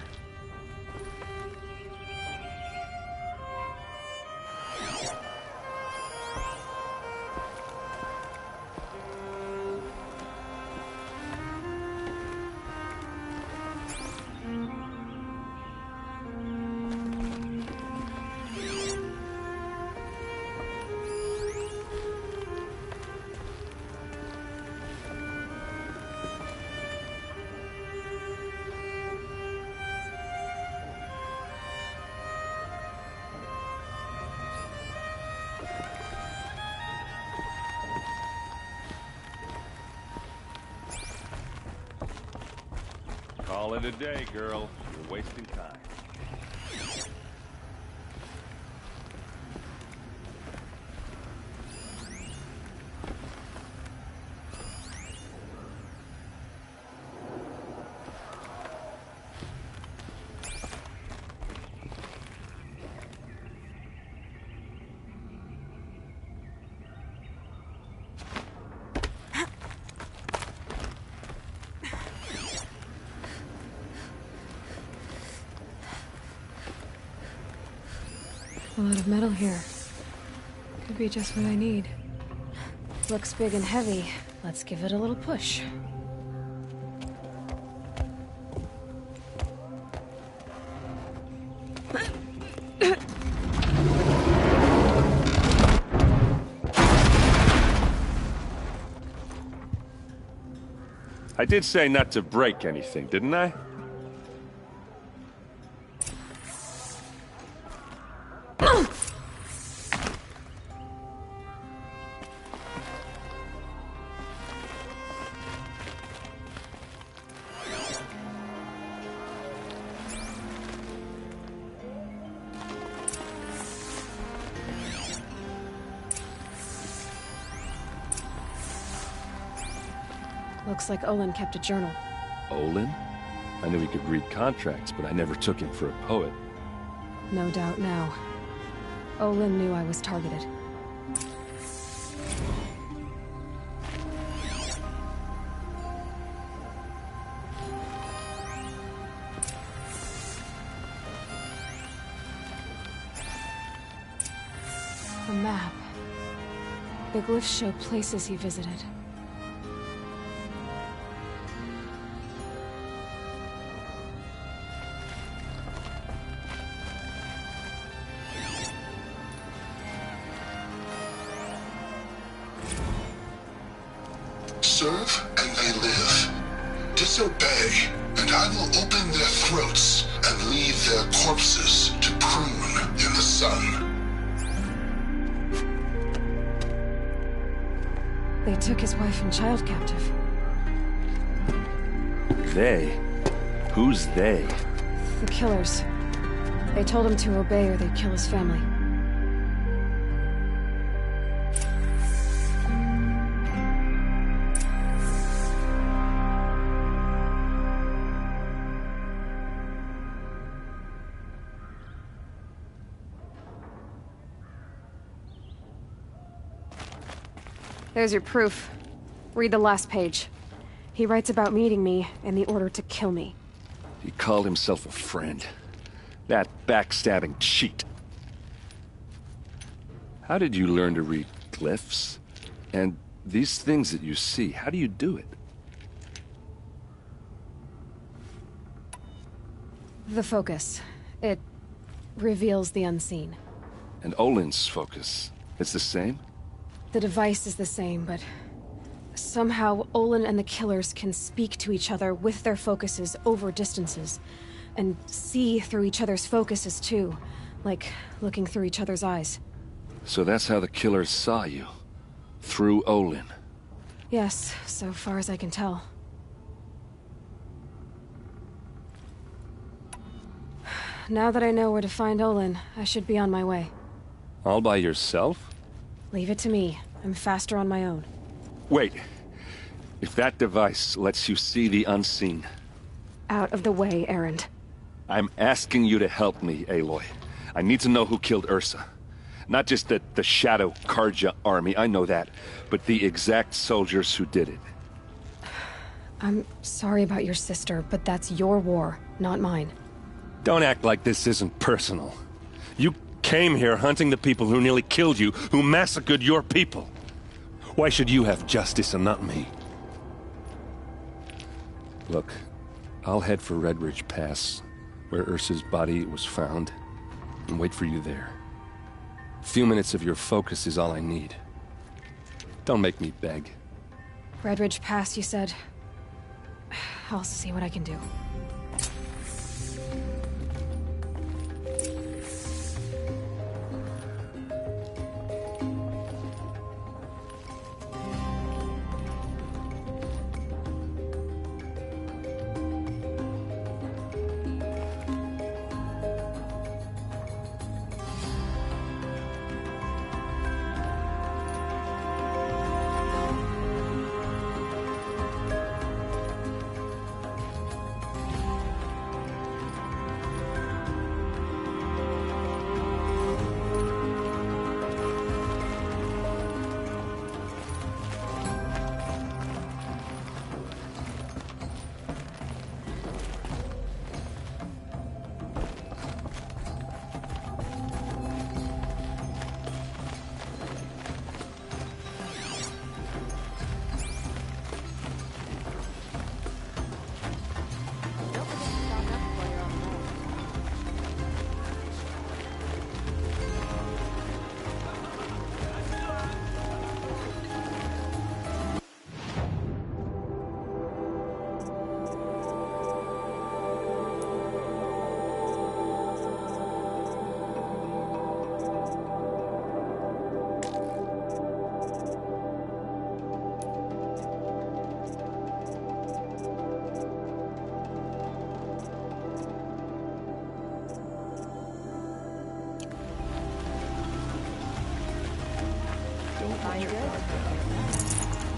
Speaker 15: Call it a day, girl. You're wasting time.
Speaker 1: A lot of metal here. Could be just what I need. Looks big and heavy. Let's give it a little push.
Speaker 15: I did say not to break anything, didn't I?
Speaker 1: Looks like Olin kept a journal.
Speaker 16: Olin? I knew he could read contracts, but I never took him for a poet.
Speaker 1: No doubt now. Olin knew I was targeted. A map. The glyphs show places he visited.
Speaker 19: Serve and they live. Disobey, and I will open their throats and leave their corpses to prune in the sun.
Speaker 1: They took his wife and child captive.
Speaker 16: They? Who's they?
Speaker 1: The killers. They told him to obey or they'd kill his family. There's your proof. Read the last page. He writes about meeting me and the order to kill me.
Speaker 16: He called himself a friend. That backstabbing cheat. How did you learn to read glyphs? And these things that you see, how do you do it?
Speaker 1: The focus. It reveals the unseen.
Speaker 16: And Olin's focus, it's the same?
Speaker 1: The device is the same, but somehow Olin and the killers can speak to each other with their focuses over distances, and see through each other's focuses too, like looking through each other's eyes.
Speaker 16: So that's how the killers saw you? Through Olin?
Speaker 1: Yes, so far as I can tell. Now that I know where to find Olin, I should be on my way.
Speaker 16: All by yourself?
Speaker 1: Leave it to me. I'm faster on my own.
Speaker 16: Wait. If that device lets you see the unseen...
Speaker 1: Out of the way, Erend.
Speaker 16: I'm asking you to help me, Aloy. I need to know who killed Ursa. Not just the Shadow Karja army, I know that, but the exact soldiers who did it.
Speaker 1: I'm sorry about your sister, but that's your war, not mine.
Speaker 16: Don't act like this isn't personal. You came here hunting the people who nearly killed you, who massacred your people. Why should you have justice and not me? Look, I'll head for Red Ridge Pass, where Ursa's body was found, and wait for you there. A few minutes of your focus is all I need. Don't make me beg.
Speaker 1: Red Ridge Pass, you said? I'll see what I can do.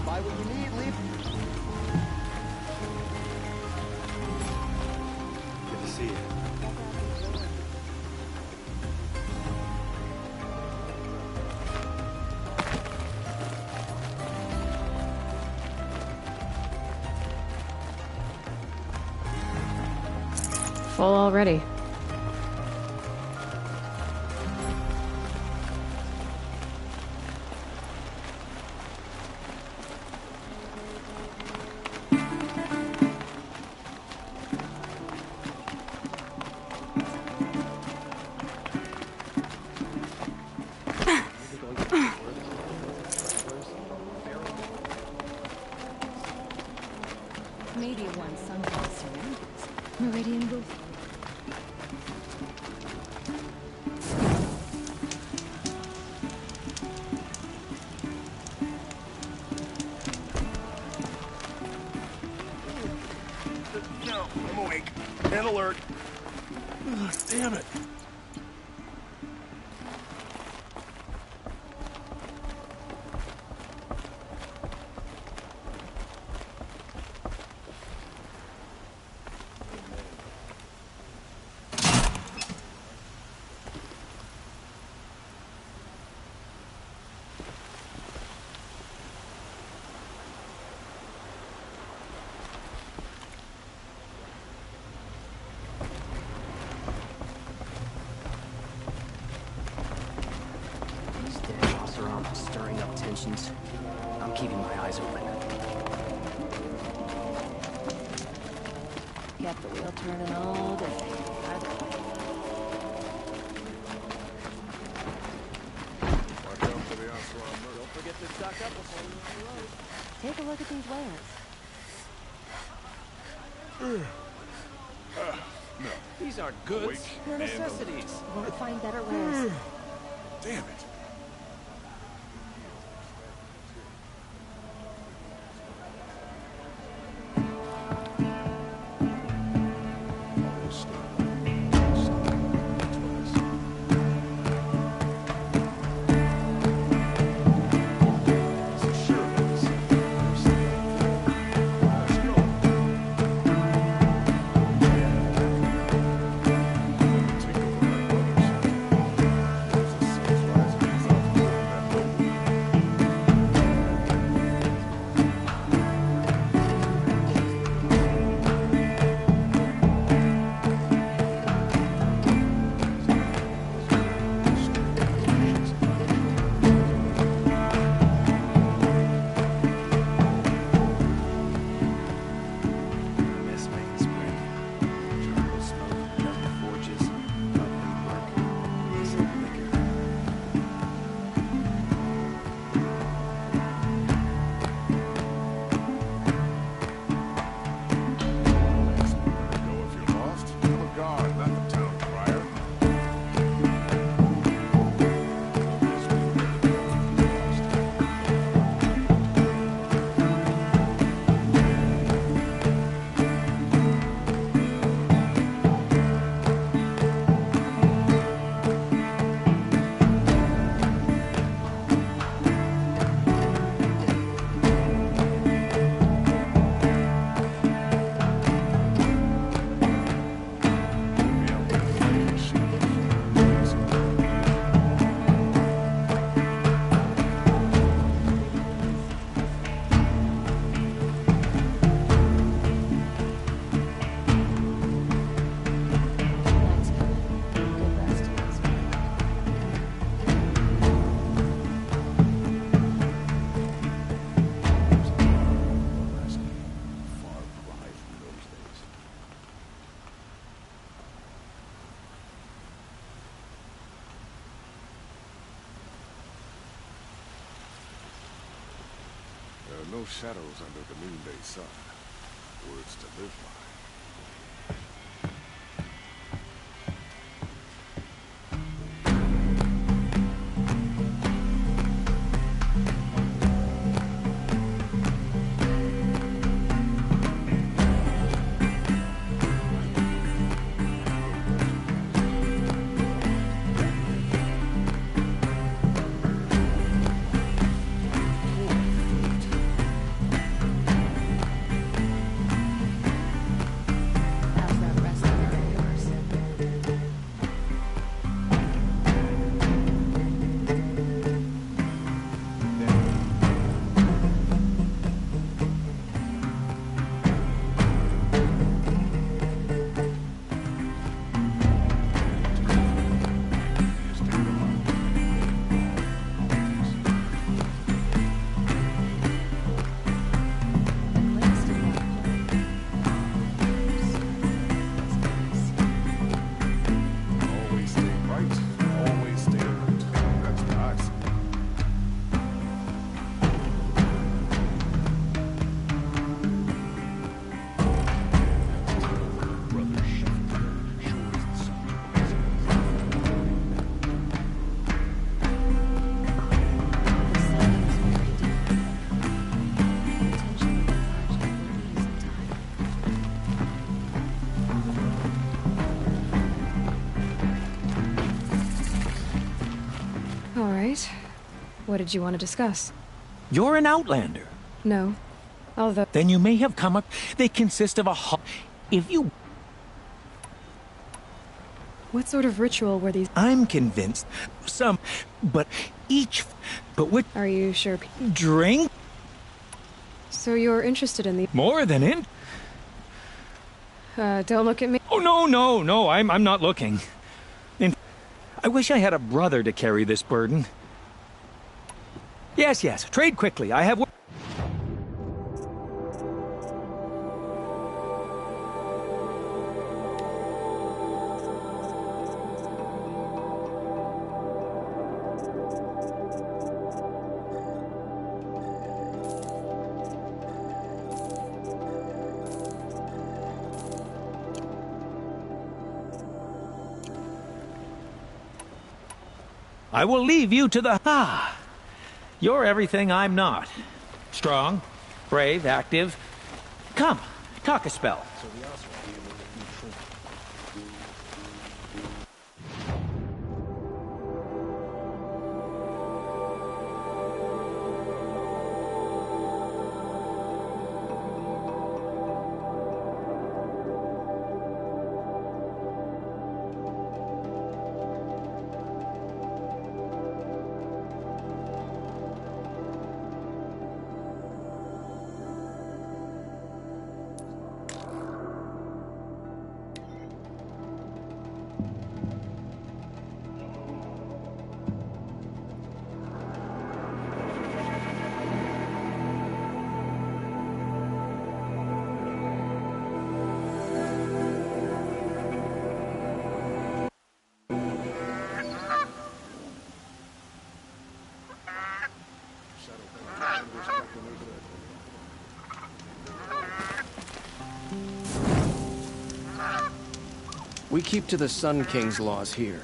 Speaker 12: Buy what you need, leave.
Speaker 10: see you.
Speaker 1: Full already.
Speaker 8: Maybe one sunfall surroundings. Meridian booth.
Speaker 15: No, I'm awake. And alert. Ugh, damn it.
Speaker 11: These dead boss are on stirring up tensions. I'm keeping my eyes open.
Speaker 8: Kept the wheel turning all day. Either way.
Speaker 12: Don't forget to stock up before you hit the road.
Speaker 8: Take a look at these wares.
Speaker 15: No.
Speaker 12: These aren't goods. They're necessities.
Speaker 8: Won't find better wares.
Speaker 15: Damn it.
Speaker 3: There are no shadows under the noonday sun. Words to live by.
Speaker 1: What did you want to discuss?
Speaker 14: You're an outlander.
Speaker 1: No. Although...
Speaker 14: Then you may have come up... They consist of a... If you...
Speaker 1: What sort of ritual were these?
Speaker 14: I'm convinced. Some... But each... But what...
Speaker 1: Are you sure?
Speaker 14: Drink?
Speaker 1: So you're interested in the...
Speaker 14: More than in...
Speaker 1: Don't look at me.
Speaker 14: Oh, no, I'm not looking. I wish I had a brother to carry this burden. Yes, trade quickly. I have... I will leave you to the... You're everything I'm not. Strong, brave, active. Come, talk a spell.
Speaker 11: We keep to the Sun King's laws here.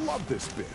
Speaker 3: Love this bit.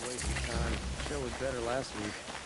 Speaker 11: Waste of time. Show was better last week.